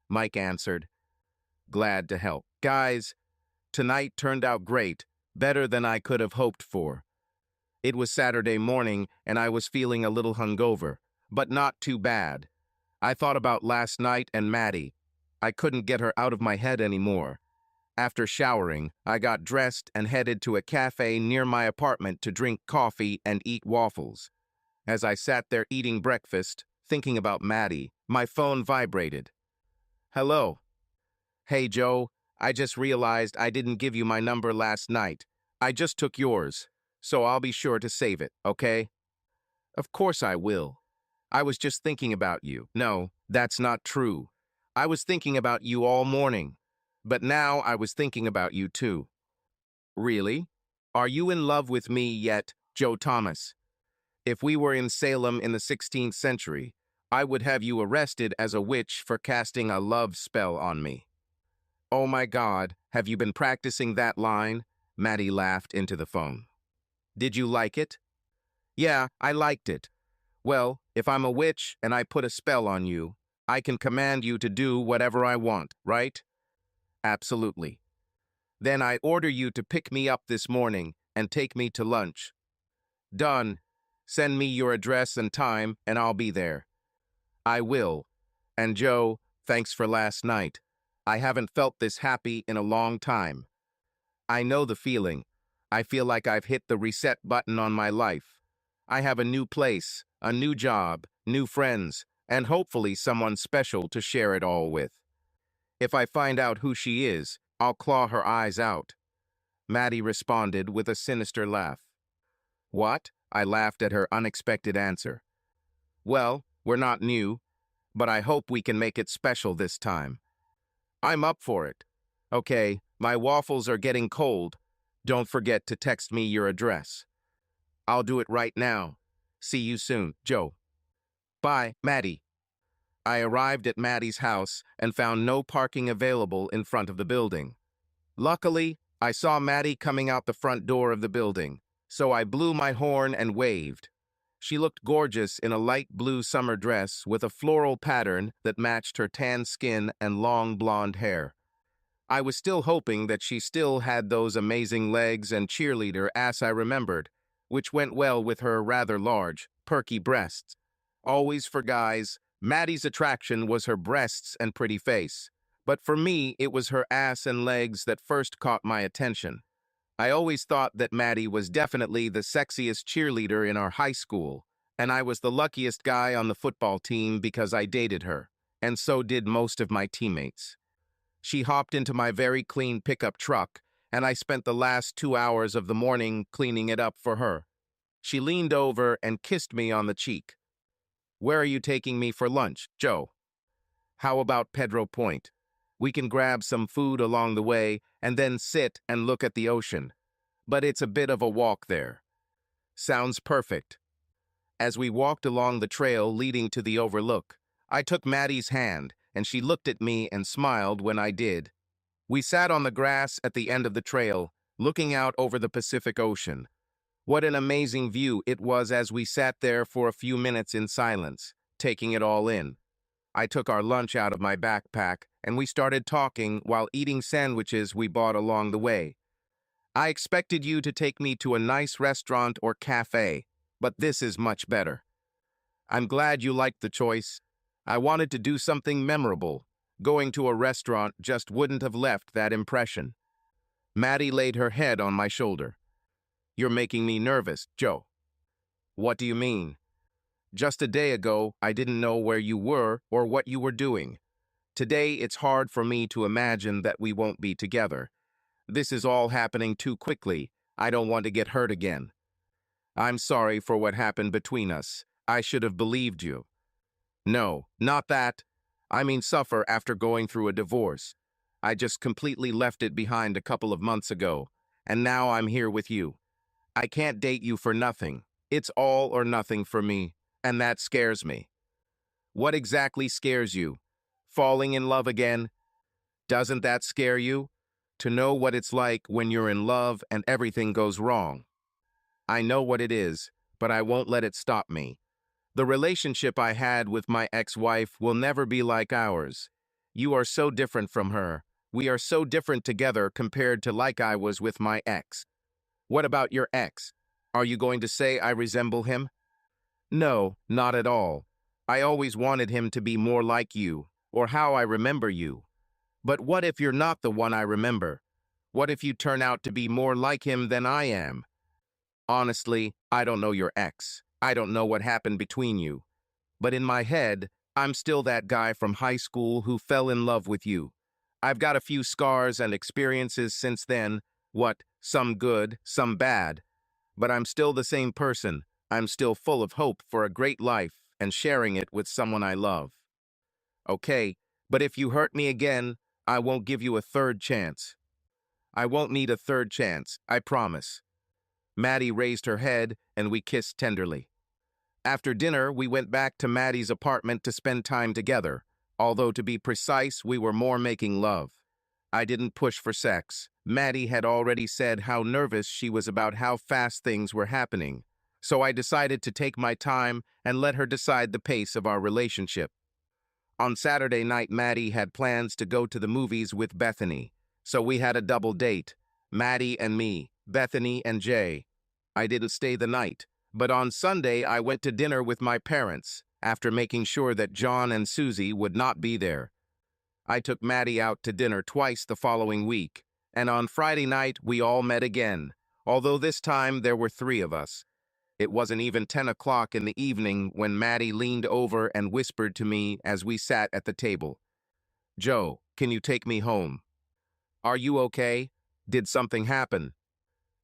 Mike answered. Glad to help. Guys, tonight turned out great, better than I could have hoped for. It was Saturday morning, and I was feeling a little hungover, but not too bad. I thought about last night and Maddie. I couldn't get her out of my head anymore. After showering, I got dressed and headed to a cafe near my apartment to drink coffee and eat waffles. As I sat there eating breakfast, thinking about Maddie, my phone vibrated. Hello. Hey, Joe, I just realized I didn't give you my number last night. I just took yours, so I'll be sure to save it, okay? Of course I will. I was just thinking about you. No, that's not true. I was thinking about you all morning. But now I was thinking about you too. Really? Are you in love with me yet, Joe Thomas? If we were in Salem in the 16th century, I would have you arrested as a witch for casting a love spell on me. Oh my God, have you been practicing that line? Maddie laughed into the phone. Did you like it? Yeah, I liked it. Well, if I'm a witch and I put a spell on you, I can command you to do whatever I want, right? Absolutely. Then I order you to pick me up this morning and take me to lunch. Done. Send me your address and time, and I'll be there. I will. And Joe, thanks for last night. I haven't felt this happy in a long time. I know the feeling. I feel like I've hit the reset button on my life. I have a new place, a new job, new friends, and hopefully someone special to share it all with. If I find out who she is, I'll claw her eyes out. Maddie responded with a sinister laugh. What? I laughed at her unexpected answer. Well, we're not new, but I hope we can make it special this time. I'm up for it. Okay, my waffles are getting cold. Don't forget to text me your address. I'll do it right now. See you soon, Joe. Bye, Maddie. I arrived at Maddie's house and found no parking available in front of the building. Luckily, I saw Maddie coming out the front door of the building, so I blew my horn and waved. She looked gorgeous in a light blue summer dress with a floral pattern that matched her tan skin and long blonde hair. I was still hoping that she still had those amazing legs and cheerleader ass I remembered, which went well with her rather large, perky breasts. Always for guys, Maddie's attraction was her breasts and pretty face, but for me, it was her ass and legs that first caught my attention. I always thought that Maddie was definitely the sexiest cheerleader in our high school, and I was the luckiest guy on the football team because I dated her, and so did most of my teammates. She hopped into my very clean pickup truck, and I spent the last 2 hours of the morning cleaning it up for her. She leaned over and kissed me on the cheek. Where are you taking me for lunch, Joe? How about Pedro Point? We can grab some food along the way and then sit and look at the ocean. But it's a bit of a walk there. Sounds perfect. As we walked along the trail leading to the overlook, I took Maddie's hand, and she looked at me and smiled when I did. We sat on the grass at the end of the trail, looking out over the Pacific Ocean. What an amazing view it was as we sat there for a few minutes in silence, taking it all in. I took our lunch out of my backpack, and we started talking while eating sandwiches we bought along the way. I expected you to take me to a nice restaurant or cafe, but this is much better. I'm glad you liked the choice. I wanted to do something memorable. Going to a restaurant just wouldn't have left that impression. Maddie laid her head on my shoulder. You're making me nervous, Joe. What do you mean? Just a day ago, I didn't know where you were or what you were doing. Today, it's hard for me to imagine that we won't be together. This is all happening too quickly. I don't want to get hurt again. I'm sorry for what happened between us. I should have believed you. No, not that. I mean suffer after going through a divorce. I just completely left it behind a couple of months ago, and now I'm here with you. I can't date you for nothing. It's all or nothing for me, and that scares me. What exactly scares you? Falling in love again? Doesn't that scare you? To know what it's like when you're in love and everything goes wrong. I know what it is, but I won't let it stop me. The relationship I had with my ex-wife will never be like ours. You are so different from her. We are so different together compared to like I was with my ex. What about your ex? Are you going to say I resemble him? No, not at all. I always wanted him to be more like you, or how I remember you. But what if you're not the one I remember? What if you turn out to be more like him than I am? Honestly, I don't know your ex. I don't know what happened between you. But in my head, I'm still that guy from high school who fell in love with you. I've got a few scars and experiences since then, some good, some bad. But I'm still the same person. I'm still full of hope for a great life and sharing it with someone I love. Okay, but if you hurt me again, I won't give you a third chance. I won't need a third chance, I promise. Maddie raised her head, and we kissed tenderly. After dinner, we went back to Maddie's apartment to spend time together, although to be precise, we were more making love. I didn't push for sex. Maddie had already said how nervous she was about how fast things were happening, so I decided to take my time and let her decide the pace of our relationship. On Saturday night, Maddie had plans to go to the movies with Bethany, so we had a double date, Maddie and me, Bethany and Jay. I didn't stay the night, but on Sunday I went to dinner with my parents, after making sure that John and Susie would not be there. I took Maddie out to dinner twice the following week, and on Friday night we all met again, although this time there were 3 of us. It wasn't even 10 o'clock in the evening when Maddie leaned over and whispered to me as we sat at the table. Joe, can you take me home? Are you okay? Did something happen?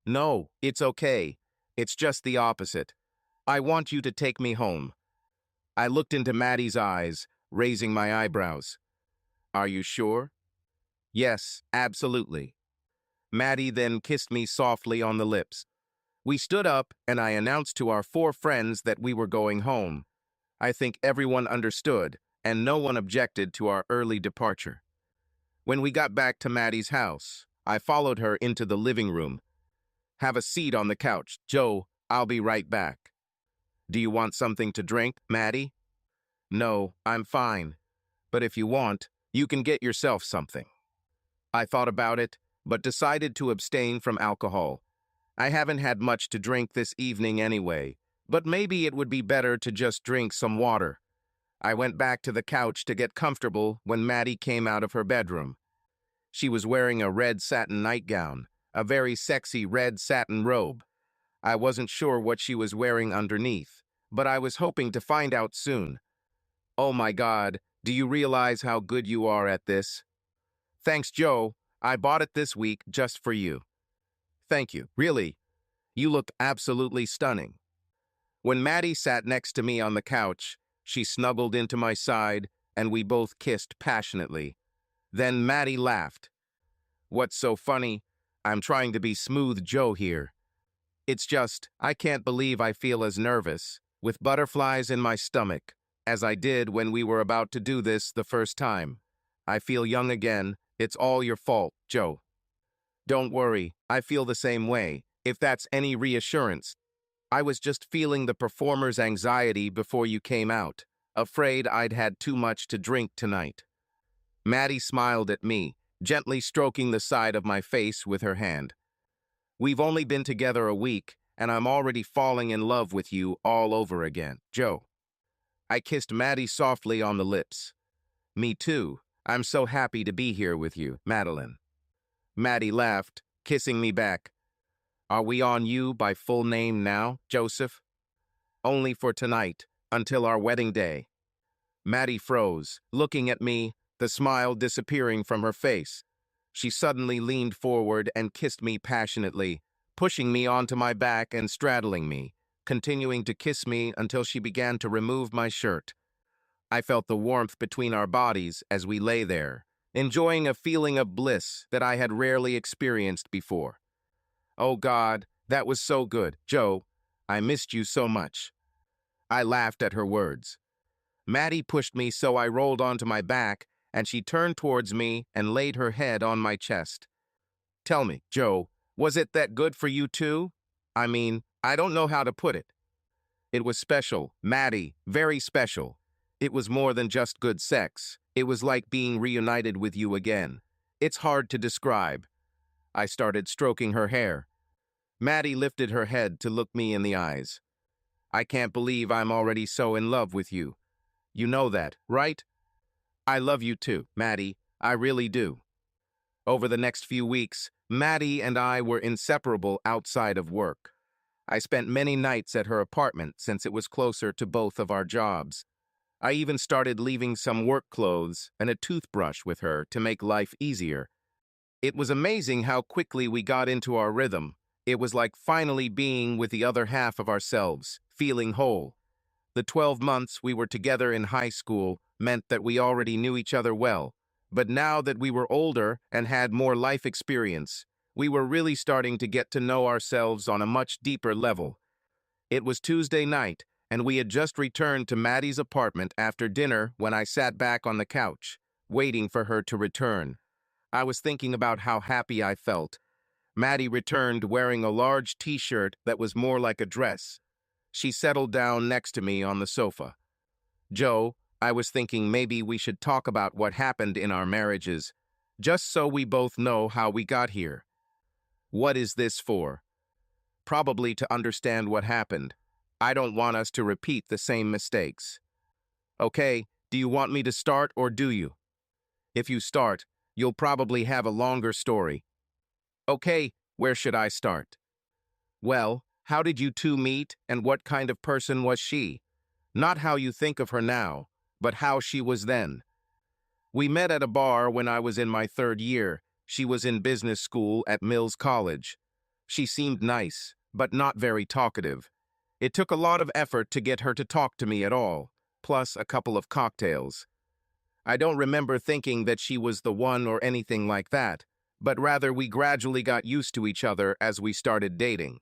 No, it's okay. It's just the opposite. I want you to take me home. I looked into Maddie's eyes, raising my eyebrows. Are you sure? Yes, absolutely. Maddie then kissed me softly on the lips. We stood up, and I announced to our 4 friends that we were going home. I think everyone understood, and no one objected to our early departure. When we got back to Maddie's house, I followed her into the living room. Have a seat on the couch, Joe. I'll be right back. Do you want something to drink, Maddie? No, I'm fine. But if you want, you can get yourself something. I thought about it, but decided to abstain from alcohol. I haven't had much to drink this evening anyway, but maybe it would be better to just drink some water. I went back to the couch to get comfortable when Maddie came out of her bedroom. She was wearing a red satin nightgown, a very sexy red satin robe. I wasn't sure what she was wearing underneath, but I was hoping to find out soon. Oh my God, do you realize how good you are at this? Thanks, Joe. I bought it this week just for you. Thank you. Really, you look absolutely stunning. When Maddie sat next to me on the couch, she snuggled into my side, and we both kissed passionately. Then Maddie laughed. What's so funny? I'm trying to be smooth Joe here. It's just, I can't believe I feel as nervous, with butterflies in my stomach, as I did when we were about to do this the first time. I feel young again. It's all your fault, Joe. Don't worry, I feel the same way, if that's any reassurance. I was just feeling the performer's anxiety before you came out, afraid I'd had too much to drink tonight. Maddie smiled at me, gently stroking the side of my face with her hand. We've only been together a week, and I'm already falling in love with you all over again, Joe. I kissed Maddie softly on the lips. Me too. I'm so happy to be here with you, Madeline. Maddie laughed, kissing me back. Are we on you by full name now, Joseph? Only for tonight, until our wedding day. Maddie froze, looking at me, the smile disappearing from her face. She suddenly leaned forward and kissed me passionately, pushing me onto my back and straddling me, continuing to kiss me until she began to remove my shirt. I felt the warmth between our bodies as we lay there, enjoying a feeling of bliss that I had rarely experienced before. Oh God, that was so good, Joe. I missed you so much. I laughed at her words. Maddie pushed me so I rolled onto my back, and she turned towards me and laid her head on my chest. Tell me, Joe, was it that good for you too? I mean, I don't know how to put it. It was special, Maddie, very special. It was more than just good sex. It was like being reunited with you again. It's hard to describe. I started stroking her hair. Maddie lifted her head to look me in the eyes. I can't believe I'm already so in love with you. You know that, right? I love you too, Maddie. I really do. Over the next few weeks, Maddie and I were inseparable outside of work. I spent many nights at her apartment since it was closer to both of our jobs. I even started leaving some work clothes and a toothbrush with her to make life easier. It was amazing how quickly we got into our rhythm. It was like finally being with the other half of ourselves, feeling whole. The 12 months we were together in high school meant that we already knew each other well, but now that we were older and had more life experience, we were really starting to get to know ourselves on a much deeper level. It was Tuesday night, and we had just returned to Maddie's apartment after dinner when I sat back on the couch, waiting for her to return. I was thinking about how happy I felt. Maddie returned wearing a large t-shirt that was more like a dress. She settled down next to me on the sofa. Joe, I was thinking maybe we should talk about what happened in our marriages, just so we both know how we got here. What is this for? Probably to understand what happened. I don't want us to repeat the same mistakes. Okay, do you want me to start or do you? If you start, you'll probably have a longer story. Okay, where should I start? Well, how did you two meet and what kind of person was she? Not how you think of her now, but how she was then. We met at a bar when I was in my 3rd year. She was in business school at Mills College. She seemed nice, but not very talkative. It took a lot of effort to get her to talk to me at all, plus a couple of cocktails. I don't remember thinking that she was the one or anything like that, but rather we gradually got used to each other as we started dating.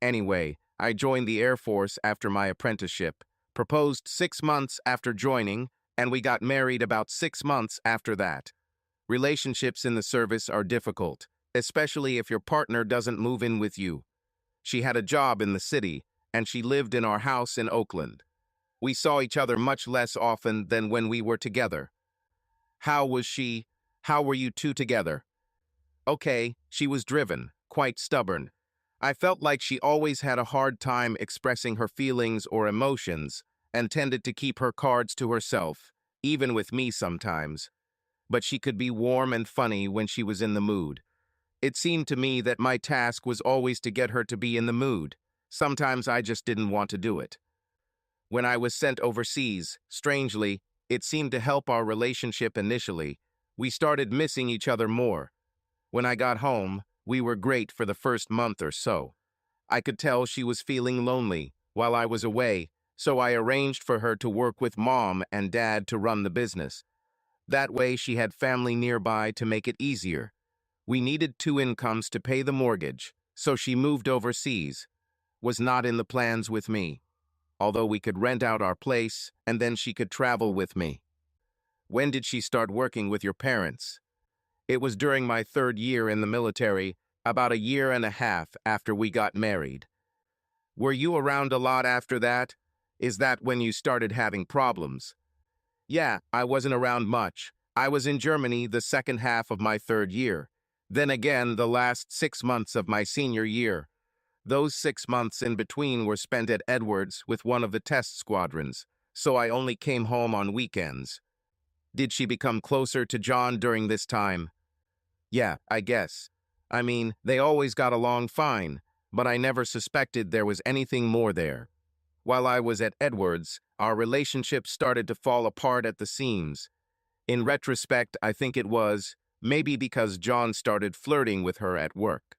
Anyway, I joined the Air Force after my apprenticeship, proposed 6 months after joining, and we got married about 6 months after that. Relationships in the service are difficult, especially if your partner doesn't move in with you. She had a job in the city, and she lived in our house in Oakland. We saw each other much less often than when we were together. How was she? How were you two together? Okay, she was driven, quite stubborn. I felt like she always had a hard time expressing her feelings or emotions and tended to keep her cards to herself, even with me sometimes. But she could be warm and funny when she was in the mood. It seemed to me that my task was always to get her to be in the mood. Sometimes I just didn't want to do it. When I was sent overseas, strangely, it seemed to help our relationship initially. We started missing each other more. When I got home, we were great for the first month or so. I could tell she was feeling lonely while I was away, so I arranged for her to work with Mom and Dad to run the business. That way she had family nearby to make it easier. We needed 2 incomes to pay the mortgage, so she moved overseas. Was not in the plans with me. although we could rent out our place and then she could travel with me. When did she start working with your parents? It was during my 3rd year in the military, about a year and a half after we got married. Were you around a lot after that? Is that when you started having problems? Yeah, I wasn't around much. I was in Germany the second half of my 3rd year. Then again, the last 6 months of my senior year. Those 6 months in between were spent at Edwards with one of the test squadrons, so I only came home on weekends. Did she become closer to John during this time? Yeah, I guess. I mean, they always got along fine, but I never suspected there was anything more there. While I was at Edwards, our relationship started to fall apart at the seams. In retrospect, I think it was, maybe because John started flirting with her at work.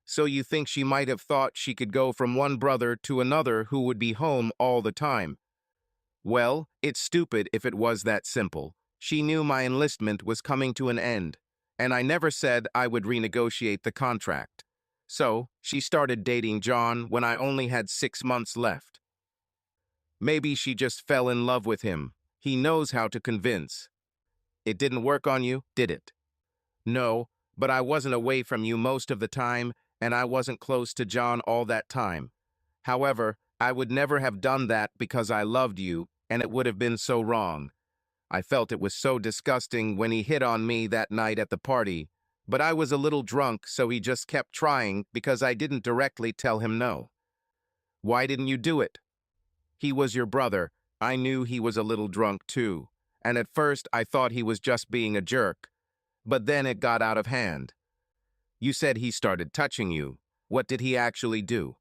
So you think she might have thought she could go from one brother to another who would be home all the time? Well, it's stupid if it was that simple. She knew my enlistment was coming to an end, and I never said I would renegotiate the contract. So, she started dating John when I only had 6 months left. Maybe she just fell in love with him. He knows how to convince. It didn't work on you, did it? No, but I wasn't away from you most of the time, and I wasn't close to John all that time. However, I would never have done that because I loved you, and it would have been so wrong. I felt it was so disgusting when he hit on me that night at the party, but I was a little drunk, so he just kept trying because I didn't directly tell him no. Why didn't you do it? He was your brother. I knew he was a little drunk too, and at first I thought he was just being a jerk. But then it got out of hand. You said he started touching you. What did he actually do?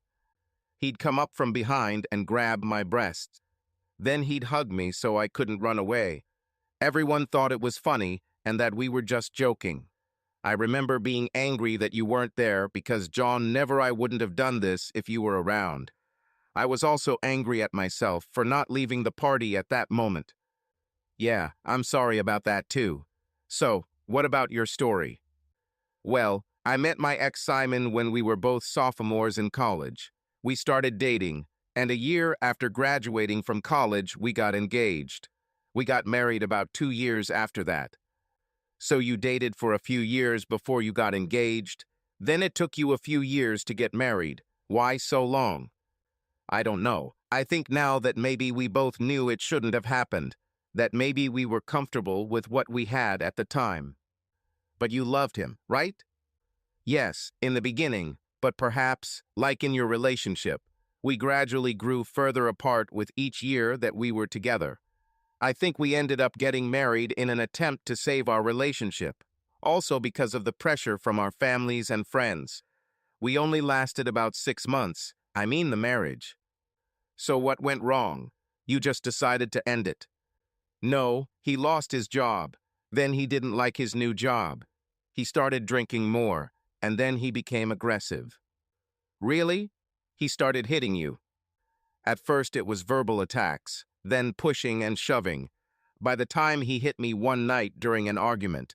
He'd come up from behind and grab my breasts. Then he'd hug me so I couldn't run away. Everyone thought it was funny and that we were just joking. I remember being angry that you weren't there because John never I wouldn't have done this if you were around. I was also angry at myself for not leaving the party at that moment. Yeah, I'm sorry about that too. So, what about your story? Well, I met my ex Simon when we were both sophomores in college. We started dating, and a year after graduating from college, we got engaged. We got married about 2 years after that. So you dated for a few years before you got engaged. Then it took you a few years to get married. Why so long? I don't know. I think now that maybe we both knew it shouldn't have happened, that maybe we were comfortable with what we had at the time. But you loved him, right? Yes, in the beginning, but perhaps, like in your relationship, we gradually grew further apart with each year that we were together. I think we ended up getting married in an attempt to save our relationship, also because of the pressure from our families and friends. We only lasted about 6 months, I mean the marriage. So what went wrong? You just decided to end it. No, he lost his job. Then he didn't like his new job. He started drinking more, and then he became aggressive. Really? He started hitting you. At first it was verbal attacks, then pushing and shoving. By the time he hit me one night during an argument,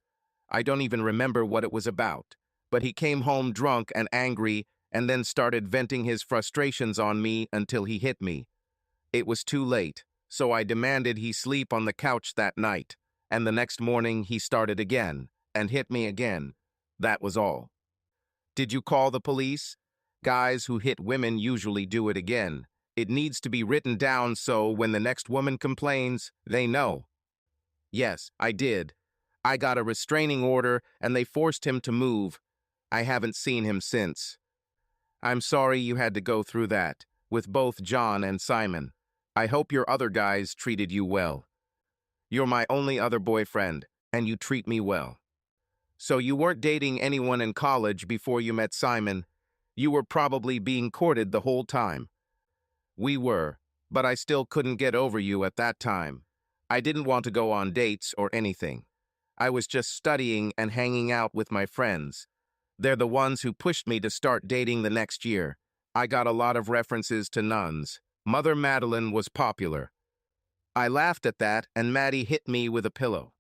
I don't even remember what it was about, but he came home drunk and angry and then started venting his frustrations on me until he hit me. It was too late, so I demanded he sleep on the couch that night, and the next morning he started again and hit me again. That was all. Did you call the police? Guys who hit women usually do it again. It needs to be written down so when the next woman complains, they know. Yes, I did. I got a restraining order and they forced him to move. I haven't seen him since. I'm sorry you had to go through that, with both John and Simon. I hope your other guys treated you well. You're my only other boyfriend, and you treat me well. So you weren't dating anyone in college before you met Simon. You were probably being courted the whole time. We were, but I still couldn't get over you at that time. I didn't want to go on dates or anything. I was just studying and hanging out with my friends. They're the ones who pushed me to start dating the next year. I got a lot of references to nuns. Mother Madeline was popular. I laughed at that, and Maddie hit me with a pillow.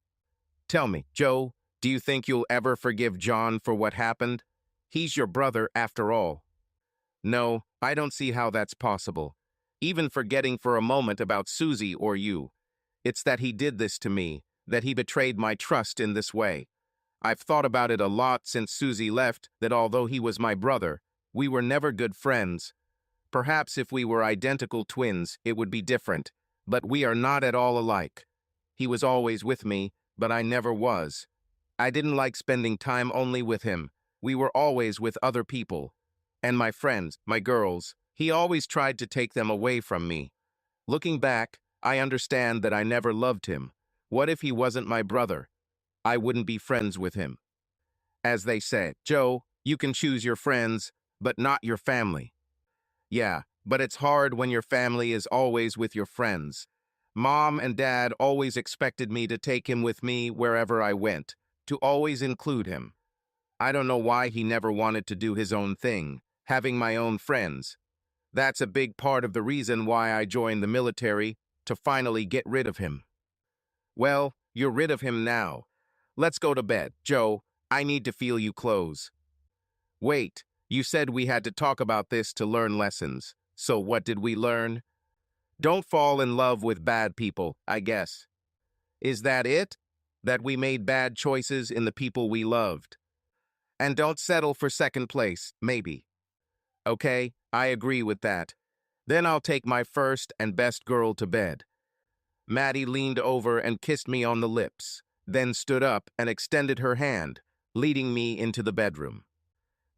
Tell me, Joe, do you think you'll ever forgive John for what happened? He's your brother after all. No, I don't see how that's possible. even forgetting for a moment about Susie or you. It's that he did this to me, that he betrayed my trust in this way. I've thought about it a lot since Susie left, that although he was my brother, we were never good friends. Perhaps if we were identical twins, it would be different, but we are not at all alike. He was always with me, but I never was. I didn't like spending time only with him. We were always with other people. And my friends, my girls, he always tried to take them away from me. Looking back, I understand that I never loved him. What if he wasn't my brother? I wouldn't be friends with him. As they say, Joe, you can choose your friends, but not your family. Yeah, but it's hard when your family is always with your friends. Mom and Dad always expected me to take him with me wherever I went, to always include him. I don't know why he never wanted to do his own thing, having my own friends. That's a big part of the reason why I joined the military, to finally get rid of him. Well, you're rid of him now. Let's go to bed. Joe, I need to feel you close. Wait, you said we had to talk about this to learn lessons. So what did we learn? Don't fall in love with bad people, I guess. Is that it? That we made bad choices in the people we loved? And don't settle for second place, maybe. Okay, I agree with that. Then I'll take my first and best girl to bed. Maddie leaned over and kissed me on the lips, then stood up and extended her hand, leading me into the bedroom.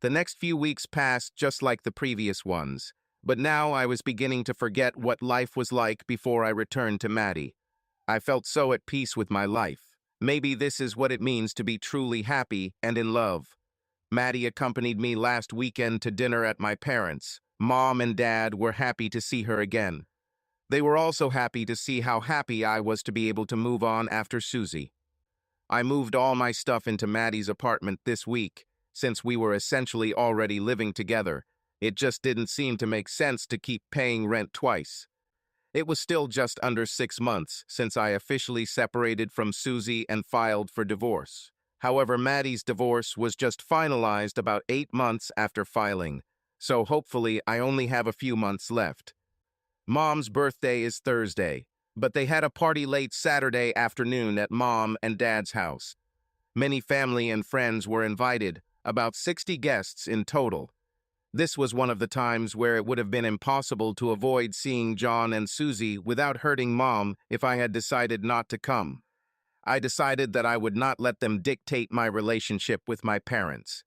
The next few weeks passed just like the previous ones, but now I was beginning to forget what life was like before I returned to Maddie. I felt so at peace with my life. Maybe this is what it means to be truly happy and in love. Maddie accompanied me last weekend to dinner at my parents'. Mom and Dad were happy to see her again. They were also happy to see how happy I was to be able to move on after Susie. I moved all my stuff into Maddie's apartment this week, since we were essentially already living together. It just didn't seem to make sense to keep paying rent twice. It was still just under 6 months since I officially separated from Susie and filed for divorce. However, Maddie's divorce was just finalized about 8 months after filing, so hopefully I only have a few months left. Mom's birthday is Thursday, but they had a party late Saturday afternoon at Mom and Dad's house. Many family and friends were invited, about 60 guests in total. This was one of the times where it would have been impossible to avoid seeing John and Susie without hurting Mom if I had decided not to come. I decided that I would not let them dictate my relationship with my parents.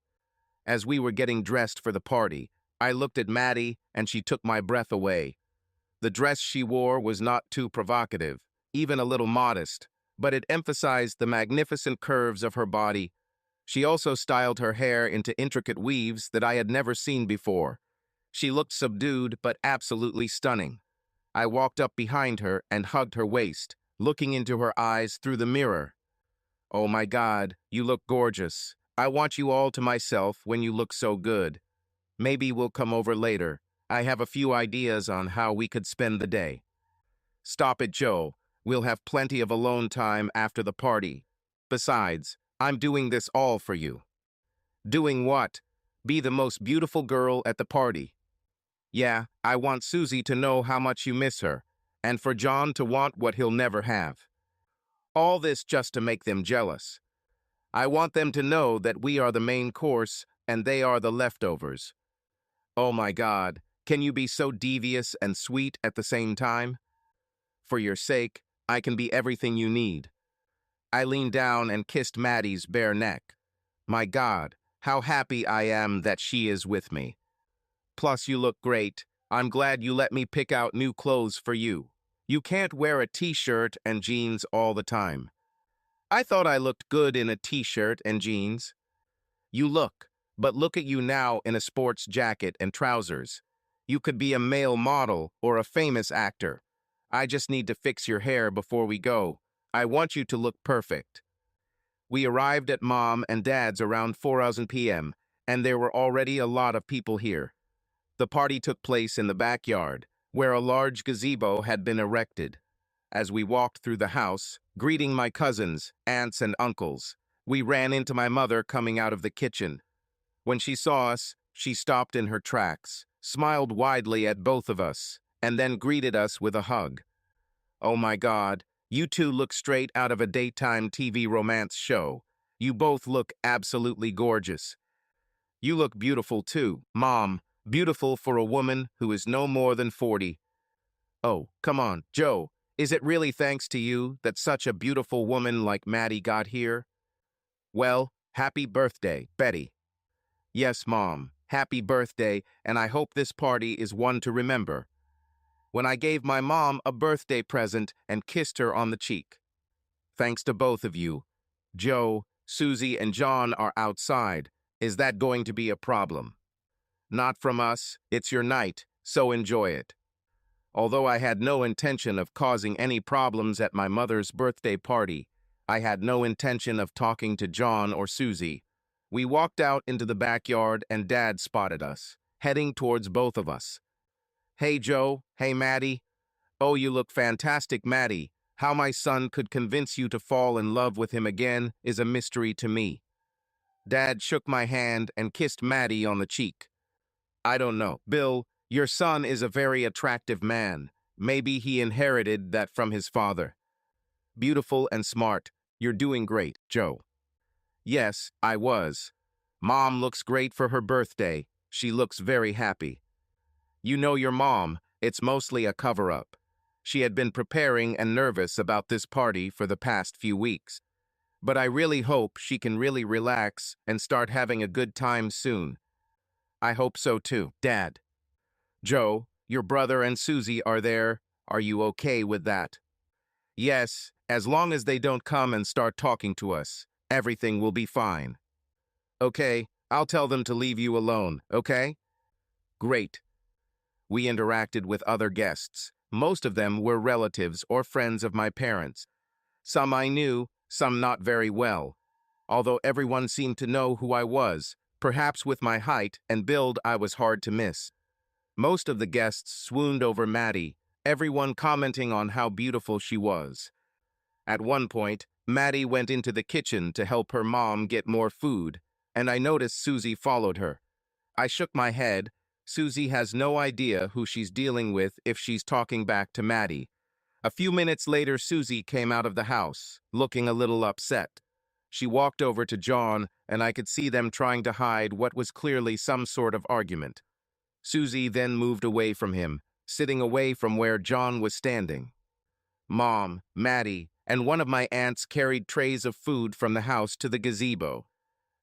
As we were getting dressed for the party, I looked at Maddie and she took my breath away. The dress she wore was not too provocative, even a little modest, but it emphasized the magnificent curves of her body. She also styled her hair into intricate weaves that I had never seen before. She looked subdued but absolutely stunning. I walked up behind her and hugged her waist, looking into her eyes through the mirror. Oh my God, you look gorgeous. I want you all to myself when you look so good. Maybe we'll come over later. I have a few ideas on how we could spend the day. Stop it, Joe. We'll have plenty of alone time after the party. Besides, I'm doing this all for you. Doing what? Be the most beautiful girl at the party. Yeah, I want Susie to know how much you miss her, and for John to want what he'll never have. All this just to make them jealous. I want them to know that we are the main course and they are the leftovers. Oh my God, can you be so devious and sweet at the same time? For your sake, I can be everything you need. I leaned down and kissed Maddie's bare neck. My God, how happy I am that she is with me. Plus, you look great. I'm glad you let me pick out new clothes for you. You can't wear a t-shirt and jeans all the time. I thought I looked good in a t-shirt and jeans. You look, but look at you now in a sports jacket and trousers. You could be a male model or a famous actor. I just need to fix your hair before we go. I want you to look perfect. We arrived at Mom and Dad's around 4:00 p.m., and there were already a lot of people here. The party took place in the backyard, where a large gazebo had been erected. As we walked through the house, greeting my cousins, aunts, and uncles, we ran into my mother coming out of the kitchen. When she saw us, she stopped in her tracks, smiled widely at both of us, and then greeted us with a hug. Oh my God, you two look straight out of a daytime TV romance show. You both look absolutely gorgeous. You look beautiful too, Mom, beautiful for a woman who is no more than 40. Oh, come on, Joe, is it really thanks to you that such a beautiful woman like Maddie got here? Well, happy birthday, Betty. Yes, Mom, happy birthday, and I hope this party is one to remember. When I gave my mom a birthday present and kissed her on the cheek. Thanks to both of you. Joe, Susie, and John are outside. Is that going to be a problem? Not from us, it's your night, so enjoy it. Although I had no intention of causing any problems at my mother's birthday party, I had no intention of talking to John or Susie. We walked out into the backyard and Dad spotted us, heading towards both of us. Hey Joe, hey Maddie. Oh, you look fantastic, Maddie. How my son could convince you to fall in love with him again is a mystery to me. Dad shook my hand and kissed Maddie on the cheek. I don't know, Bill, your son is a very attractive man. Maybe he inherited that from his father. Beautiful and smart. You're doing great, Joe. Yes, I was. Mom looks great for her birthday. She looks very happy. You know your mom, it's mostly a cover-up. She had been preparing and nervous about this party for the past few weeks. But I really hope she can really relax and start having a good time soon. I hope so too, Dad. Joe, your brother and Susie are there. Are you okay with that? Yes, as long as they don't come and start talking to us, everything will be fine. Okay, I'll tell them to leave you alone, okay? Great. We interacted with other guests. Most of them were relatives or friends of my parents. Some I knew, some not very well. Although everyone seemed to know who I was, perhaps with my height and build I was hard to miss. Most of the guests swooned over Maddie, everyone commenting on how beautiful she was. At one point, Maddie went into the kitchen to help her mom get more food, and I noticed Susie followed her. I shook my head. Susie has no idea who she's dealing with if she's talking back to Maddie. A few minutes later, Susie came out of the house, looking a little upset. She walked over to John, and I could see them trying to hide what was clearly some sort of argument. Susie then moved away from him, sitting away from where John was standing. Mom, Maddie, and one of my aunts carried trays of food from the house to the gazebo.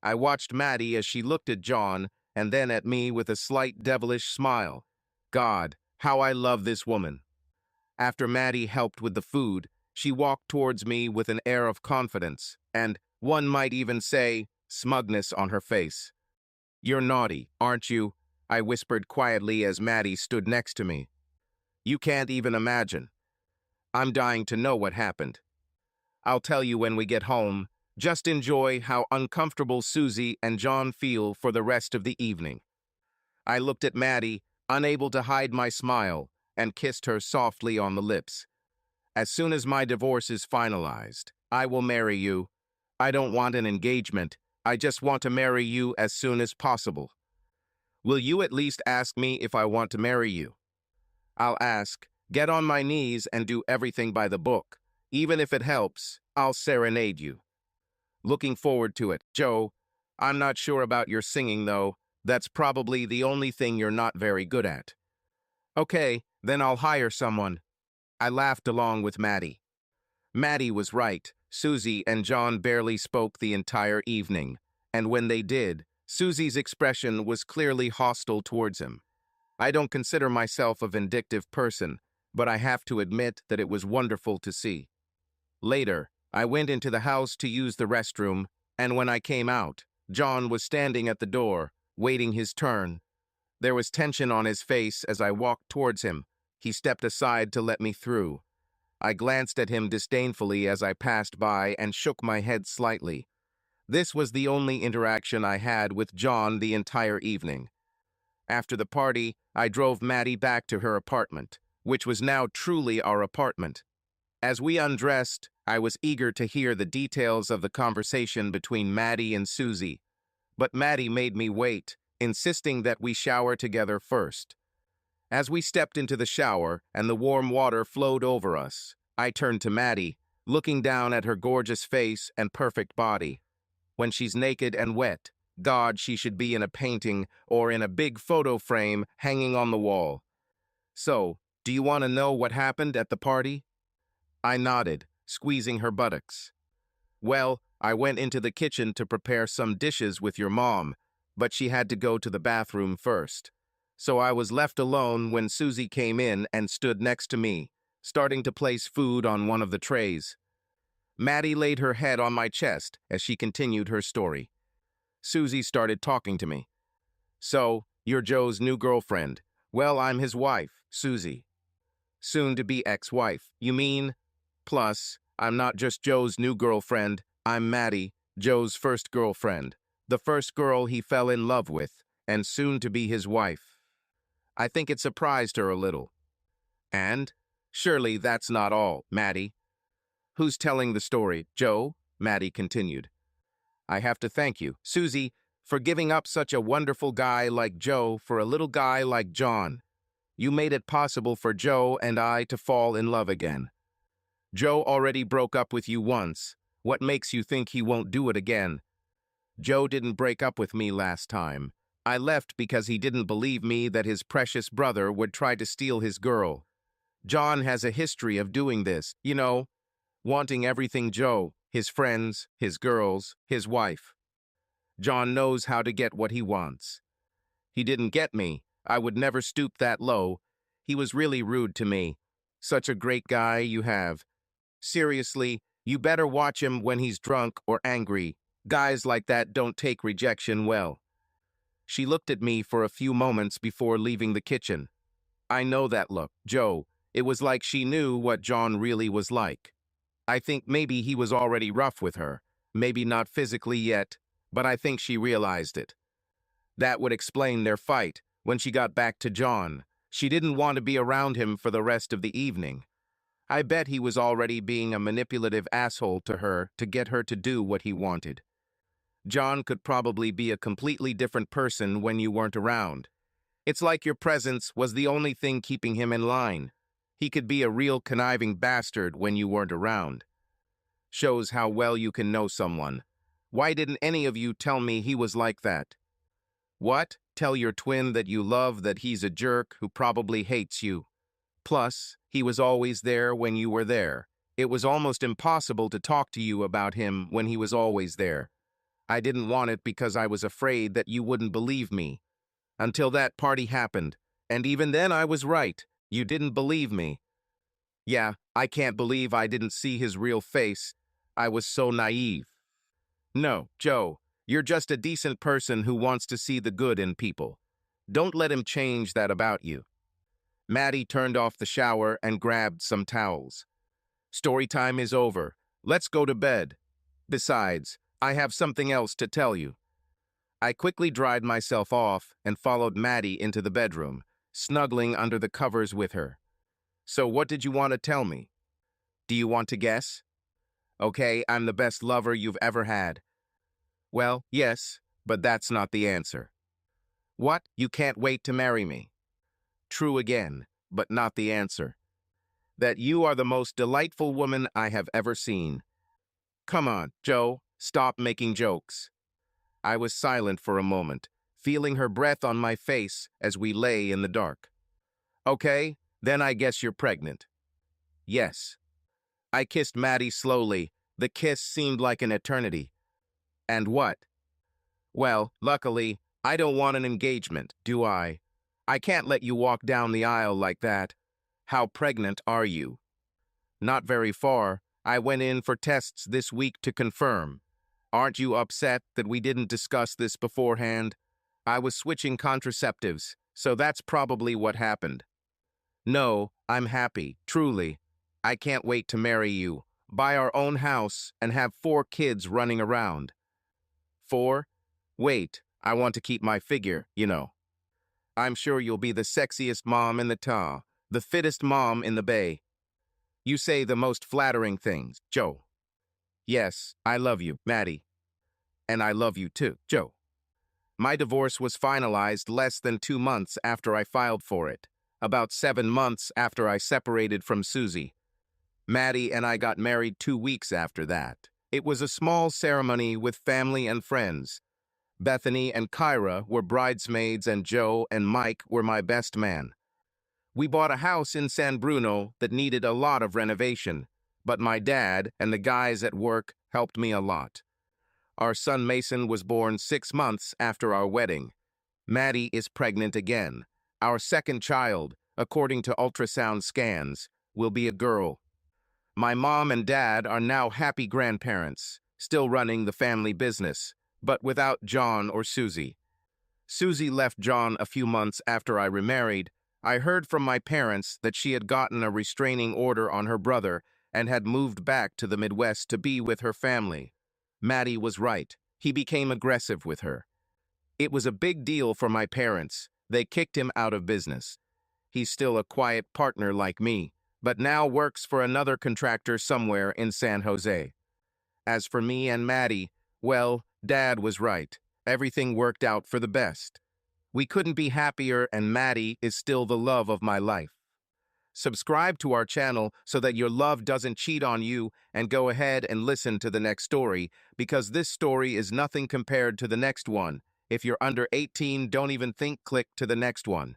I watched Maddie as she looked at John and then at me with a slight devilish smile. God, how I love this woman. After Maddie helped with the food, she walked towards me with an air of confidence and, one might even say, smugness on her face. You're naughty, aren't you? I whispered quietly as Maddie stood next to me. You can't even imagine. I'm dying to know what happened. I'll tell you when we get home. Just enjoy how uncomfortable Susie and John feel for the rest of the evening. I looked at Maddie, unable to hide my smile, and kissed her softly on the lips. As soon as my divorce is finalized, I will marry you. I don't want an engagement. I just want to marry you as soon as possible. Will you at least ask me if I want to marry you? I'll ask, get on my knees and do everything by the book. Even if it helps, I'll serenade you. Looking forward to it, Joe. I'm not sure about your singing, though. That's probably the only thing you're not very good at. Okay, then I'll hire someone. I laughed along with Maddie. Maddie was right. Susie and John barely spoke the entire evening, and when they did, Susie's expression was clearly hostile towards him. I don't consider myself a vindictive person, but I have to admit that it was wonderful to see. Later, I went into the house to use the restroom, and when I came out, John was standing at the door, waiting his turn. There was tension on his face as I walked towards him. He stepped aside to let me through. I glanced at him disdainfully as I passed by and shook my head slightly. This was the only interaction I had with John the entire evening. After the party, I drove Maddie back to her apartment, which was now truly our apartment. As we undressed, I was eager to hear the details of the conversation between Maddie and Susie, but Maddie made me wait, insisting that we shower together first. As we stepped into the shower and the warm water flowed over us, I turned to Maddie, looking down at her gorgeous face and perfect body. When she's naked and wet, God, she should be in a painting or in a big photo frame hanging on the wall. So, do you want to know what happened at the party? I nodded, squeezing her buttocks. Well, I went into the kitchen to prepare some dishes with your mom, but she had to go to the bathroom first. So I was left alone when Susie came in and stood next to me, starting to place food on one of the trays. Maddie laid her head on my chest as she continued her story. Susie started talking to me. So, you're Joe's new girlfriend. Well, I'm his wife, Susie. Soon-to-be ex-wife, you mean? Plus, I'm not just Joe's new girlfriend, I'm Maddie, Joe's first girlfriend, the first girl he fell in love with, and soon to be his wife. I think it surprised her a little. And? Surely that's not all, Maddie. Who's telling the story, Joe? Maddie continued. I have to thank you, Susie, for giving up such a wonderful guy like Joe for a little guy like John. You made it possible for Joe and I to fall in love again. Joe already broke up with you once. What makes you think he won't do it again? Joe didn't break up with me last time. I left because he didn't believe me that his precious brother would try to steal his girl. John has a history of doing this, you know, wanting everything Joe, his friends, his girls, his wife. John knows how to get what he wants. He didn't get me. I would never stoop that low. He was really rude to me. Such a great guy you have. Seriously, you better watch him when he's drunk or angry. Guys like that don't take rejection well. She looked at me for a few moments before leaving the kitchen. I know that look, Joe. It was like she knew what John really was like. I think maybe he was already rough with her. Maybe not physically yet, but I think she realized it. That would explain their fight when she got back to John. She didn't want to be around him for the rest of the evening. I bet he was already being a manipulative asshole to her to get her to do what he wanted. John could probably be a completely different person when you weren't around. It's like your presence was the only thing keeping him in line. He could be a real conniving bastard when you weren't around. Shows how well you can know someone. Why didn't any of you tell me he was like that? What? Tell your twin that you love that he's a jerk who probably hates you. Plus, he was always there when you were there. It was almost impossible to talk to you about him when he was always there. I didn't want it because I was afraid that you wouldn't believe me. Until that party happened. And even then I was right. You didn't believe me. Yeah, I can't believe I didn't see his real face. I was so naive. No, Joe, you're just a decent person who wants to see the good in people. Don't let him change that about you. Maddie turned off the shower and grabbed some towels. Story time is over. Let's go to bed. Besides, I have something else to tell you. I quickly dried myself off and followed Maddie into the bedroom, snuggling under the covers with her. So what did you want to tell me? Do you want to guess? Okay, I'm the best lover you've ever had. Well, yes, but that's not the answer. What? You can't wait to marry me? True again, but not the answer. That you are the most delightful woman I have ever seen. Come on, Joe, stop making jokes. I was silent for a moment, feeling her breath on my face as we lay in the dark. Okay, then I guess you're pregnant. Yes. I kissed Maddie slowly. The kiss seemed like an eternity. And what? Well, luckily, I don't want an engagement, do I? I can't let you walk down the aisle like that. How pregnant are you? Not very far. I went in for tests this week to confirm. Aren't you upset that we didn't discuss this beforehand? I was switching contraceptives, so that's probably what happened. No, I'm happy, truly. I can't wait to marry you, buy our own house, and have 4 kids running around. 4? Wait, I want to keep my figure, you know. I'm sure you'll be the sexiest mom in the town, the fittest mom in the bay. You say the most flattering things, Joe. Yes, I love you, Maddie. And I love you too, Joe. My divorce was finalized less than 2 months after I filed for it. about 7 months after I separated from Susie. Maddie and I got married 2 weeks after that. It was a small ceremony with family and friends. Bethany and Kyra were bridesmaids and Joe and Mike were my best man. We bought a house in San Bruno that needed a lot of renovation, but my dad and the guys at work helped me a lot. Our son Mason was born 6 months after our wedding. Maddie is pregnant again. Our second child, according to ultrasound scans, will be a girl. My mom and dad are now happy grandparents, still running the family business, but without John or Susie. Susie left John a few months after I remarried. I heard from my parents that she had gotten a restraining order on her brother and had moved back to the Midwest to be with her family. Maddie was right. He became aggressive with her. It was a big deal for my parents. They kicked him out of business. He's still a quiet partner like me, but now works for another contractor somewhere in San Jose. As for me and Maddie, well, Dad was right. Everything worked out for the best. We couldn't be happier, and Maddie is still the love of my life. Subscribe to our channel so that your love doesn't cheat on you, and go ahead and listen to the next story, because this story is nothing compared to the next one. If you're under 18, don't even think, click to the next one.